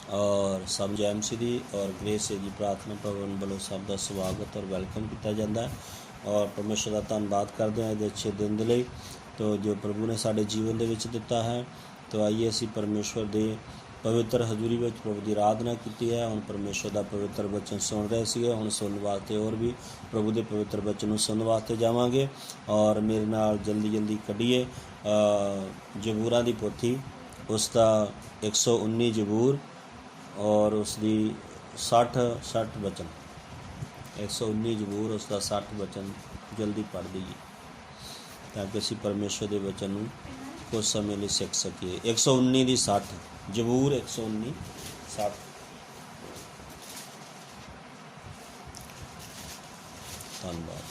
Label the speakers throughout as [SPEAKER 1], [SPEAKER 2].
[SPEAKER 1] और सब जय एम सी दी और ग्रेस जी प्रार्थना भवन वालों सब का स्वागत और वैलकम किया जाता है और परमेश्वर का धन्यवाद करते हैं इस अच्छे दिन के लिए तो जो प्रभु ने साडे जीवन दे विच दिता है। तो आइए असी परमेश्वर के पवित्र हजूरी में प्रभु की आराधना की है। हुण परमेश्वर का पवित्र वचन सुन रहे थे, हुण सुनने वास्ते और भी प्रभु के पवित्र वचन सुनने वास्ते जावांगे और मेरे नाल जल्दी जल्दी कढ़िए जबूरां की पोथी उसका 119 जबूर और उसकी 60 वचन 119 जबूर उसका 60 वचन जल्दी पढ़ दीजिए ताकि असी परमेश्वर के वचन को कुछ समय लिए सीख सकीए। 119 की 60 जबूर 119 60 धन्यवाद।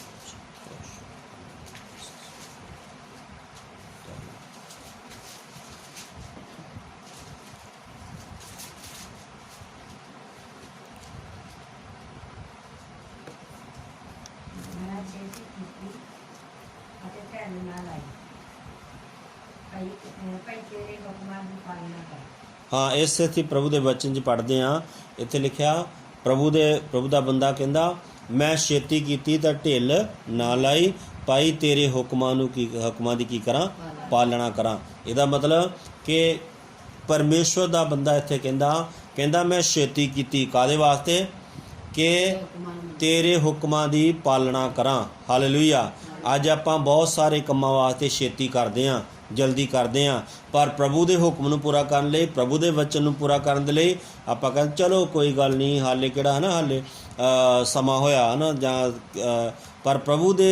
[SPEAKER 1] हाँ इस इत्थे प्रभु के वचन च पढ़ते हाँ। इत्थे लिखा प्रभु का बंदा कहता मैं छेती की तो ढिल ना लाई पाई तेरे हुक्मां की करा पालना करा। इहदा मतलब कि परमेश्वर का बंदा इत्थे कहता मैं छेती की कादे वास्ते कि तेरे हुक्मां की पालना करा। हालेलुया। अज आपां बहुत सारे कामां वास्ते छेती करते हैं जल्दी करते हैं पर प्रभु के हुक्म नूं पूरा करने लई प्रभु के वचन नूं पूरा करने के लिए आपां कहते चलो कोई गल नहीं हाले किहड़ा है ना हाले समा होया है ना जां पर प्रभु के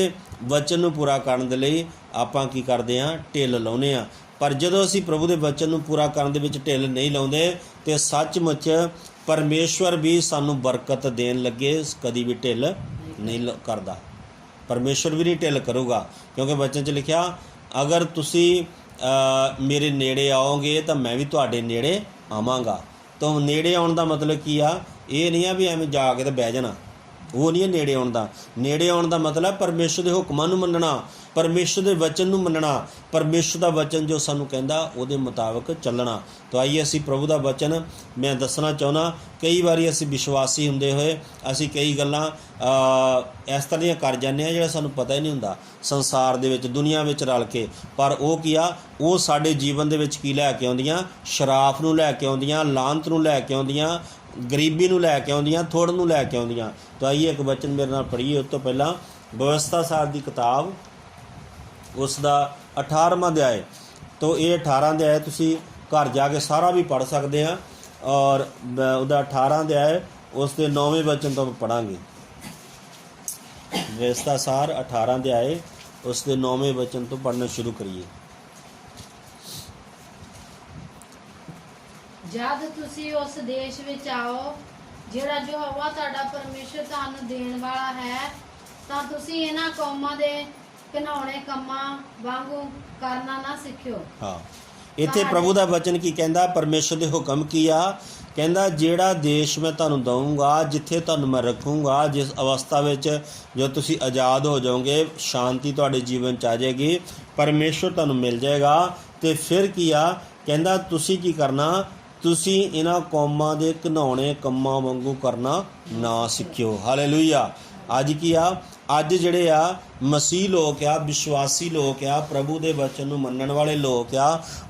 [SPEAKER 1] वचन नूं पूरा करने के लिए आपां की करते हैं ढिल लाउने आ। पर जदों असीं प्रभु के वचन नूं पूरा करने दे विच ढिल नहीं लाउंदे ते सचमुच परमेश्वर भी सानूं बरकत देन लगे कदी भी ढिल नहीं करदा। परमेश्वर भी नहीं ढिल करूगा क्योंकि वचन च लिखा अगर तुसी मेरे नेड़े आओगे तो मैं भी तुहाडे नेड़े आवांगा। तो नेड़े आउण दा मतलब की आ ये नहीं आ भी एवें जाके तो बह जाना वो नहीं है नेड़े आउण दा। नेड़े आउण दा मतलब परमेश्वर के हुक्मां नूं मनना परमेश्वर के वचन नूं मनना परमेश्वर का वचन जो सानूं कहंदा उहदे मुताबक चलना। तो आइए असीं प्रभु का वचन मैं दसना चाहुंदा कई बारी असीं विश्वासी हुंदे होए असीं कई गल्लां इस तरह दियां कर जाने जिहड़ा सानूं पता ही नहीं हुंदा संसार दे विच दुनिया विच रल के पर वो की आ वो साडे जीवन दे विच की लैके आउंदियां शराफ नूं लैके आउंदियां लानत नूं लैके आउंदियां गरीबी नूं लैके आउंदियां थोड़ नूं लैके आउंदियां। तो आइए एक वचन मेरे नाल पढ़िए। उस तो पहला व्यवस्था सार की किताब उसका 18वां अध्याय। तो ये 18 अध्याय तुसी घर जाके सारा भी पढ़ सकते हैं और उसका 18 अध्याय उसके 9वें वचन तो पढ़ांगे। व्यवस्था सार 18 अध्याय उसके 9वें वचन तो पढ़ना शुरू करिए।
[SPEAKER 2] जद तुसी उस देश विच आओ जिहड़ा यहोवा तुहाडा परमेश्वर तुहानूं देण वाला है तां तुसी इन्हां कौमां दे घिनौणे कम्मां वांगू करना ना सिखियो। हाँ
[SPEAKER 1] इत्थे प्रभु का वचन की कहंदा परमेश्वर के हुक्म की आ कहंदा जिहड़ा देश मैं तुहानूं दऊँगा जिथे तुहानूं मैं रखूँगा जिस अवस्था विच जो तुसी आज़ाद हो जाओगे शांति तुहाडे जीवन च आ जाएगी परमेश्वर तुहानूं मिल जाएगा। तो फिर की आ कहंदा तुसी की करना तुसी इन्हां कौमां दे घिनौणे कम्मां वांगू करना ना सिखियो। हालेलुया। अज की आ अज जिहड़े आ मसीह लोग आ विश्वासी लोग आ प्रभु के वचन नूं मनण वाले लोग आ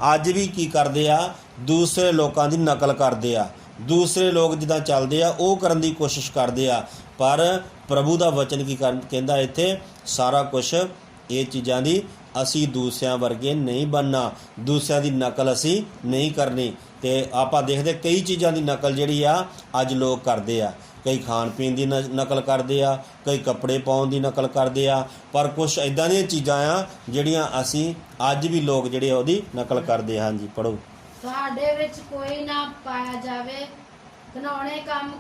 [SPEAKER 1] अज भी की करदे आ दूसरे लोगों की नकल करदे आ दूसरे लोग जिद्दां चलदे आ वो करन दी कोशिश करदे आ पर प्रभु का वचन की कहंदा इत्थे सारा कुछ ये चीज़ां दी असी दूसरियां वर्गे नहीं बनना दूसरियां दी नकल असी नहीं करनी। तो आपां देखदे कई चीज़ां दी नकल जिहड़ी आ अज लोग करदे आ कई खाण पीण की नकल करते आ कई कपड़े पाउण की नकल करते आ पर कुछ इदां दी चीज़ां आ जिहड़ियां असी अज भी लोग जिहड़े उहदी नकल करते। हाँ जी पढ़ो।
[SPEAKER 2] तुहाडे विच कोई ना पाया जावे घिनौणे काम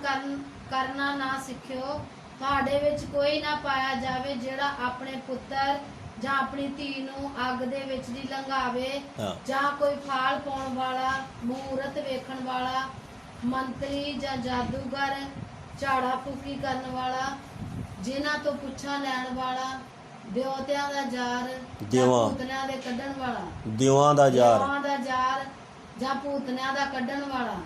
[SPEAKER 2] करना ना सिखियो। तुहाडे विच कोई ना पाया जावे जिहड़ा अपने पुत्तर जां अपनी धी नूं अग दे विच दी लंघावे जां कोई फाल पाउण वाला मूरत वेखण वाला मंत्री जां जादूगर झाड़ा फूकी करन वाला जिन्हां तो पुछां लैण वाला ਦਿਓਤਿਆਂ ਦਾ ਜ਼ਾਰ ਜਾਂ ਭੂਤਨਿਆਂ ਦੇ ਕੱਢਣ ਵਾਲਾ
[SPEAKER 1] ਦਿਵਾਂ ਦਾ ਜ਼ਾਰ
[SPEAKER 2] ਜਾਂ ਭੂਤਨਿਆਂ ਦਾ ਕੱਢਣ ਵਾਲਾ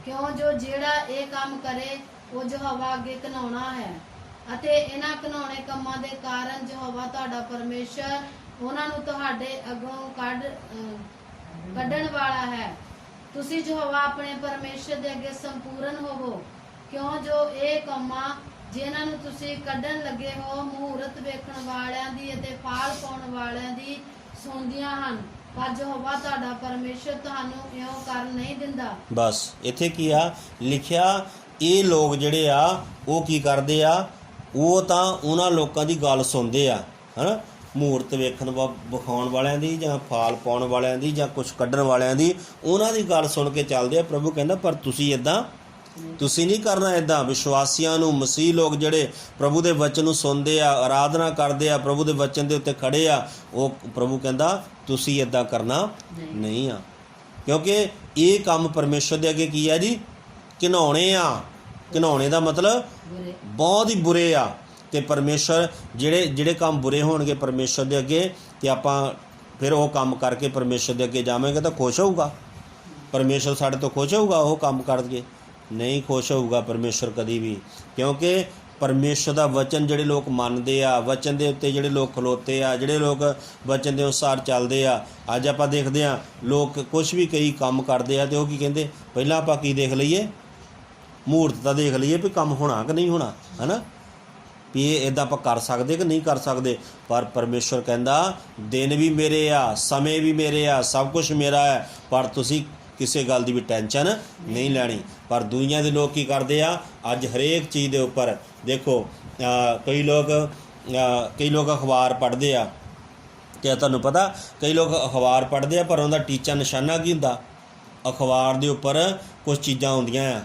[SPEAKER 2] ਕਿਉਂ ਜੋ ਜਿਹੜਾ ਇਹ ਕੰਮ ਕਰੇ ਉਹ ਯਹੋਵਾ ਅੱਗੇ ਘਿਨਾਉਣਾ ਹੈ ਅਤੇ ਇਹਨਾਂ ਘਿਨਾਉਣੇ ਕੰਮਾਂ ਦੇ ਕਾਰਨ ਯਹੋਵਾ ਤੁਹਾਡਾ ਪਰਮੇਸ਼ਰ ਉਹਨਾਂ ਨੂੰ ਤੁਹਾਡੇ ਅੱਗੋਂ ਕੱਢਣ ਵਾਲਾ ਹੈ। ਤੁਸੀਂ ਯਹੋਵਾ ਆਪਣੇ ਪਰਮੇਸ਼ਰ ਦੇ ਅੱਗੇ ਸੰਪੂਰਨ ਹੋਵੋ, ਕਿਉਂ ਜੋ ਇਹ ਕੰਮਾਂ ਜਿਨ੍ਹਾਂ ਨੂੰ ਤੁਸੀਂ ਕੱਢਣ ਲੱਗੇ ਹੋ ਮਹੂਰਤ ਵੇਖਣ ਵਾਲਿਆਂ ਦੀ ਅਤੇ ਫਾਲ ਪਾਉਣ ਵਾਲਿਆਂ ਦੀ ਸੁਣਦੀਆਂ ਹਨ, ਪਰ ਯਹੋਵਾ ਤੁਹਾਡਾ ਪਰਮੇਸ਼ਰ ਤੁਹਾਨੂੰ ਇਉਂ ਕਰਨ ਨਹੀਂ ਦਿੰਦਾ।
[SPEAKER 1] ਬਸ ਇੱਥੇ ਕੀ ਆ ਲਿਖਿਆ, ਇਹ ਲੋਕ ਜਿਹੜੇ ਆ ਉਹ ਕੀ ਕਰਦੇ ਆ, ਉਹ ਤਾਂ ਉਹਨਾਂ ਲੋਕਾਂ ਦੀ ਗੱਲ ਸੁਣਦੇ ਆ, ਹਨਾ, ਮੂਰਤ ਵਿਖਾਉਣ ਵਾਲਿਆਂ ਦੀ ਜਾਂ ਫਾਲ ਪਾਉਣ ਵਾਲਿਆਂ ਦੀ ਜਾਂ ਕੁਛ ਕੱਢਣ ਵਾਲਿਆਂ ਦੀ, ਉਹਨਾਂ ਦੀ ਗੱਲ ਸੁਣ ਕੇ ਚੱਲਦੇ ਆ। ਪ੍ਰਭੂ ਕਹਿੰਦਾ ਪਰ ਤੁਸੀਂ ਨਹੀਂ ਕਰਨਾ ਇੱਦਾਂ। ਵਿਸ਼ਵਾਸੀਆਂ ਨੂੰ, ਮਸੀਹ ਲੋਕ ਜਿਹੜੇ ਪ੍ਰਭੂ ਦੇ ਵਚਨ ਨੂੰ ਸੁਣਦੇ ਆ, ਆਰਾਧਨਾ ਕਰਦੇ ਆ, ਪ੍ਰਭੂ ਦੇ ਵਚਨ ਦੇ ਉੱਤੇ ਖੜੇ ਆ, ਉਹ ਪ੍ਰਭੂ ਕਹਿੰਦਾ ਤੁਸੀਂ ਇੱਦਾਂ ਕਰਨਾ ਨਹੀਂ ਆ, ਕਿਉਂਕਿ ਇਹ ਕੰਮ ਪਰਮੇਸ਼ਰ ਦੇ ਅੱਗੇ ਕੀ ਆ ਜੀ, ਘਿਨਾਉਣੇ ਆ। ਘਿਨਾਉਣੇ ਦਾ ਮਤਲਬ ਬਹੁਤ ਹੀ ਬੁਰੇ ਆ। ਤੇ ਪਰਮੇਸ਼ਰ ਜਿਹੜੇ ਕੰਮ ਬੁਰੇ ਹੋਣਗੇ ਪਰਮੇਸ਼ਰ ਦੇ ਅੱਗੇ, ਤੇ ਆਪਾਂ ਫਿਰ ਉਹ ਕੰਮ ਕਰਕੇ ਪਰਮੇਸ਼ਰ ਦੇ ਅੱਗੇ ਜਾਵਾਂਗੇ ਤਾਂ ਖੁਸ਼ ਹੋਊਗਾ ਪਰਮੇਸ਼ਰ, ਸਾਡੇ ਤੋਂ ਖੁਸ਼ ਹੋਊਗਾ ਉਹ ਕੰਮ ਕਰਕੇ? ਨਹੀਂ ਖੁਸ਼ ਹੋਊਗਾ ਪਰਮੇਸ਼ਰ ਕਦੀ ਵੀ, ਕਿਉਂਕਿ ਪਰਮੇਸ਼ਰ ਦਾ ਵਚਨ ਜਿਹੜੇ ਲੋਕ ਮੰਨਦੇ ਆ, ਵਚਨ ਦੇ ਉੱਤੇ ਜਿਹੜੇ ਲੋਕ ਖਲੋਤੇ ਆ, ਜਿਹੜੇ ਲੋਕ ਵਚਨ ਦੇ ਅਨੁਸਾਰ ਚੱਲਦੇ ਆ। ਅੱਜ ਆਪਾਂ ਦੇਖਦੇ ਆ ਲੋਕ ਕੁਛ ਵੀ ਕਈ ਕੰਮ ਕਰਦੇ ਆ ਤੇ ਉਹ ਕੀ ਕਹਿੰਦੇ, ਪਹਿਲਾਂ ਆਪਾਂ ਕੀ ਦੇਖ ਲਈਏ, ਮਹੂਰਤ ਤਾਂ ਦੇਖ ਲਈਏ ਵੀ ਕੰਮ ਹੋਣਾ ਕਿ ਨਹੀਂ ਹੋਣਾ, ਹੈ ਨਾ, ਵੀ ਇਹ ਇੱਦਾਂ ਆਪਾਂ ਕਰ ਸਕਦੇ ਕਿ ਨਹੀਂ ਕਰ ਸਕਦੇ। ਪਰ ਪਰਮੇਸ਼ਰ ਕਹਿੰਦਾ ਦਿਨ ਵੀ ਮੇਰੇ ਆ, ਸਮੇਂ ਵੀ ਮੇਰੇ ਆ, ਸਭ ਕੁਝ ਮੇਰਾ ਹੈ, ਪਰ ਤੁਸੀਂ ਕਿਸੇ ਗੱਲ ਦੀ ਵੀ ਟੈਨਸ਼ਨ ਨਹੀਂ ਲੈਣੀ। ਪਰ ਦੁਨੀਆ ਦੇ ਲੋਕ ਕੀ ਕਰਦੇ ਆ, ਅੱਜ ਹਰੇਕ ਚੀਜ਼ ਦੇ ਉੱਪਰ ਦੇਖੋ, ਕਈ ਲੋਕ ਅਖਬਾਰ ਪੜ੍ਹਦੇ ਆ, ਅਤੇ ਤੁਹਾਨੂੰ ਪਤਾ ਕਈ ਲੋਕ ਅਖਬਾਰ ਪੜ੍ਹਦੇ ਆ ਪਰ ਉਹਦਾ ਟੀਚਾ ਨਿਸ਼ਾਨਾ ਕੀ ਹੁੰਦਾ, ਅਖਬਾਰ ਦੇ ਉੱਪਰ ਕੁਛ ਚੀਜ਼ਾਂ ਹੁੰਦੀਆਂ ਆ,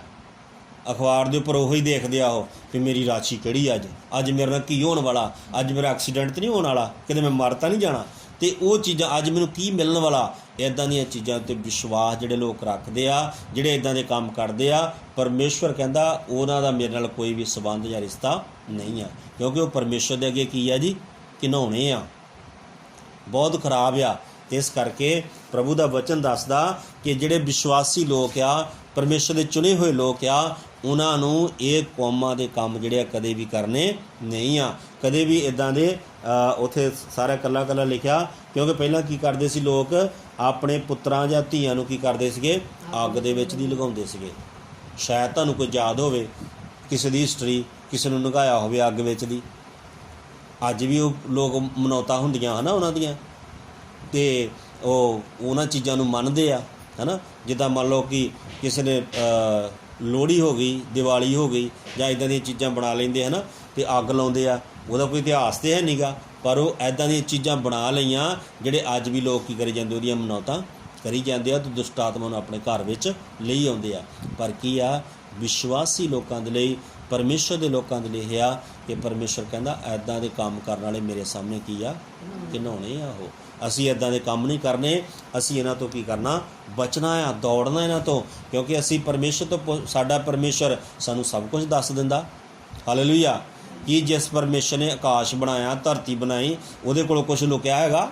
[SPEAKER 1] ਅਖਬਾਰ ਦੇ ਉੱਪਰ ਉਹੀ ਦੇਖਦੇ ਆ ਉਹ ਵੀ ਮੇਰੀ ਰਾਸ਼ੀ ਕਿਹੜੀ ਅੱਜ ਮੇਰੇ ਨਾਲ ਕੀ ਹੋਣ ਵਾਲਾ, ਅੱਜ ਮੇਰਾ ਐਕਸੀਡੈਂਟ ਤਾਂ ਨਹੀਂ ਹੋਣ ਵਾਲਾ, ਕਿਤੇ ਮੈਂ ਮਰ ਤਾਂ ਨਹੀਂ ਜਾਣਾ, ਅਤੇ ਉਹ ਚੀਜ਼ਾਂ ਅੱਜ ਮੈਨੂੰ ਕੀ ਮਿਲਣ ਵਾਲਾ। ਇੱਦਾਂ ਦੀਆਂ ਚੀਜ਼ਾਂ ਉੱਤੇ ਵਿਸ਼ਵਾਸ ਜਿਹੜੇ ਲੋਕ ਰੱਖਦੇ ਆ, ਜਿਹੜੇ ਇੱਦਾਂ ਦੇ ਕੰਮ ਕਰਦੇ ਆ, ਪਰਮੇਸ਼ਵਰ ਕਹਿੰਦਾ ਉਹਨਾਂ ਦਾ ਮੇਰੇ ਨਾਲ ਕੋਈ ਵੀ ਸੰਬੰਧ ਜਾਂ ਰਿਸ਼ਤਾ ਨਹੀਂ ਆ, ਕਿਉਂਕਿ ਉਹ ਪਰਮੇਸ਼ਵਰ ਦੇ ਅੱਗੇ ਕੀ ਆ ਜੀ, ਘਿਨਾਉਣੇ ਆ, ਬਹੁਤ ਖਰਾਬ ਆ। ਇਸ ਕਰਕੇ ਪ੍ਰਭੂ ਦਾ ਵਚਨ ਦੱਸਦਾ ਕਿ ਜਿਹੜੇ ਵਿਸ਼ਵਾਸੀ ਲੋਕ ਆ, ਪਰਮੇਸ਼ਰ ਦੇ ਚੁਣੇ ਹੋਏ ਲੋਕ ਆ, ਉਹਨਾਂ ਨੂੰ ਇਹ ਕੌਮਾਂ ਦੇ ਕੰਮ ਜਿਹੜੇ ਆ ਕਦੇ ਵੀ ਕਰਨੇ ਨਹੀਂ ਆ, ਕਦੇ ਵੀ ਇੱਦਾਂ ਦੇ। ਉੱਥੇ ਸਾਰਾ ਇਕੱਲਾ ਲਿਖਿਆ, ਕਿਉਂਕਿ ਪਹਿਲਾਂ ਕੀ ਕਰਦੇ ਸੀ ਲੋਕ, ਆਪਣੇ ਪੁੱਤਰਾਂ ਜਾਂ ਧੀਆਂ ਨੂੰ ਕੀ ਕਰਦੇ ਸੀਗੇ, ਅੱਗ ਦੇ ਵਿੱਚ ਦੀ ਲਗਾਉਂਦੇ ਸੀਗੇ। ਸ਼ਾਇਦ ਤੁਹਾਨੂੰ ਕੋਈ ਯਾਦ ਹੋਵੇ ਕਿਸੇ ਦੀ ਹਿਸਟਰੀ, ਕਿਸੇ ਨੂੰ ਲਗਾਇਆ ਹੋਵੇ ਅੱਗ ਵਿੱਚ ਦੀ। ਅੱਜ ਵੀ ਉਹ ਲੋਕ ਮਨੌਤਾਂ ਹੁੰਦੀਆਂ ਹੈ ਨਾ ਉਹਨਾਂ ਦੀਆਂ, ਅਤੇ ਉਹ ਉਹਨਾਂ ਚੀਜ਼ਾਂ ਨੂੰ ਮੰਨਦੇ ਆ, ਹੈ ਨਾ। ਜਿੱਦਾਂ ਮੰਨ ਲਓ ਕਿ ਕਿਸੇ ਨੇ ਲੋਹੜੀ ਹੋ ਗਈ, ਦੀਵਾਲੀ ਹੋ ਗਈ, ਜਾਂ ਇੱਦਾਂ ਦੀਆਂ ਚੀਜ਼ਾਂ ਬਣਾ ਲੈਂਦੇ ਹੈ ਨਾ, ਅਤੇ ਅੱਗ ਲਾਉਂਦੇ ਆ। ਉਹਦਾ ਕੋਈ ਇਤਿਹਾਸ ਤਾਂ ਹੈ ਨਹੀਂ ਗਾ, ਪਰ ਉਹ ਇੱਦਾਂ ਦੀਆਂ ਚੀਜ਼ਾਂ ਬਣਾ ਲਈਆਂ ਜਿਹੜੇ ਅੱਜ ਵੀ ਲੋਕ ਕੀ ਕਰੀ ਜਾਂਦੇ, ਉਹਦੀਆਂ ਮਨੌਤਾਂ ਕਰੀ ਜਾਂਦੇ ਆ, ਅਤੇ ਦੁਸ਼ਟ ਆਤਮਾ ਨੂੰ ਆਪਣੇ ਘਰ ਵਿੱਚ ਲਈ ਆਉਂਦੇ ਆ। ਪਰ ਕੀ ਆ, ਵਿਸ਼ਵਾਸੀ ਲੋਕਾਂ ਦੇ ਲਈ, ਪਰਮੇਸ਼ਰ ਦੇ ਲੋਕਾਂ ਦੇ ਲਈ ਇਹ ਆ ਕਿ ਪਰਮੇਸ਼ਰ ਕਹਿੰਦਾ ਇੱਦਾਂ ਦੇ ਕੰਮ ਕਰਨ ਵਾਲੇ ਮੇਰੇ ਸਾਹਮਣੇ ਕੀ ਆ, ਘਿਨਾਉਣੇ ਆ। ਉਹ ਅਸੀਂ ਇੱਦਾਂ ਦੇ ਕੰਮ ਨਹੀਂ ਕਰਨੇ, ਅਸੀਂ ਇਹਨਾਂ ਤੋਂ ਕੀ ਕਰਨਾ, ਬਚਣਾ ਆ, ਦੌੜਨਾ ਇਹਨਾਂ ਤੋਂ, ਕਿਉਂਕਿ ਅਸੀਂ ਪਰਮੇਸ਼ਰ ਤੋਂ, ਸਾਡਾ ਪਰਮੇਸ਼ਰ ਸਾਨੂੰ ਸਭ ਕੁਝ ਦੱਸ ਦਿੰਦਾ। ਹਾਲੇਲੂਇਆ। ਕਿ ਜਿਸ ਪਰਮੇਸ਼ਰ ਨੇ ਆਕਾਸ਼ ਬਣਾਇਆ, ਧਰਤੀ ਬਣਾਈ, ਉਹਦੇ ਕੋਲ ਕੁਛ ਲੁਕਿਆ ਹੈਗਾ?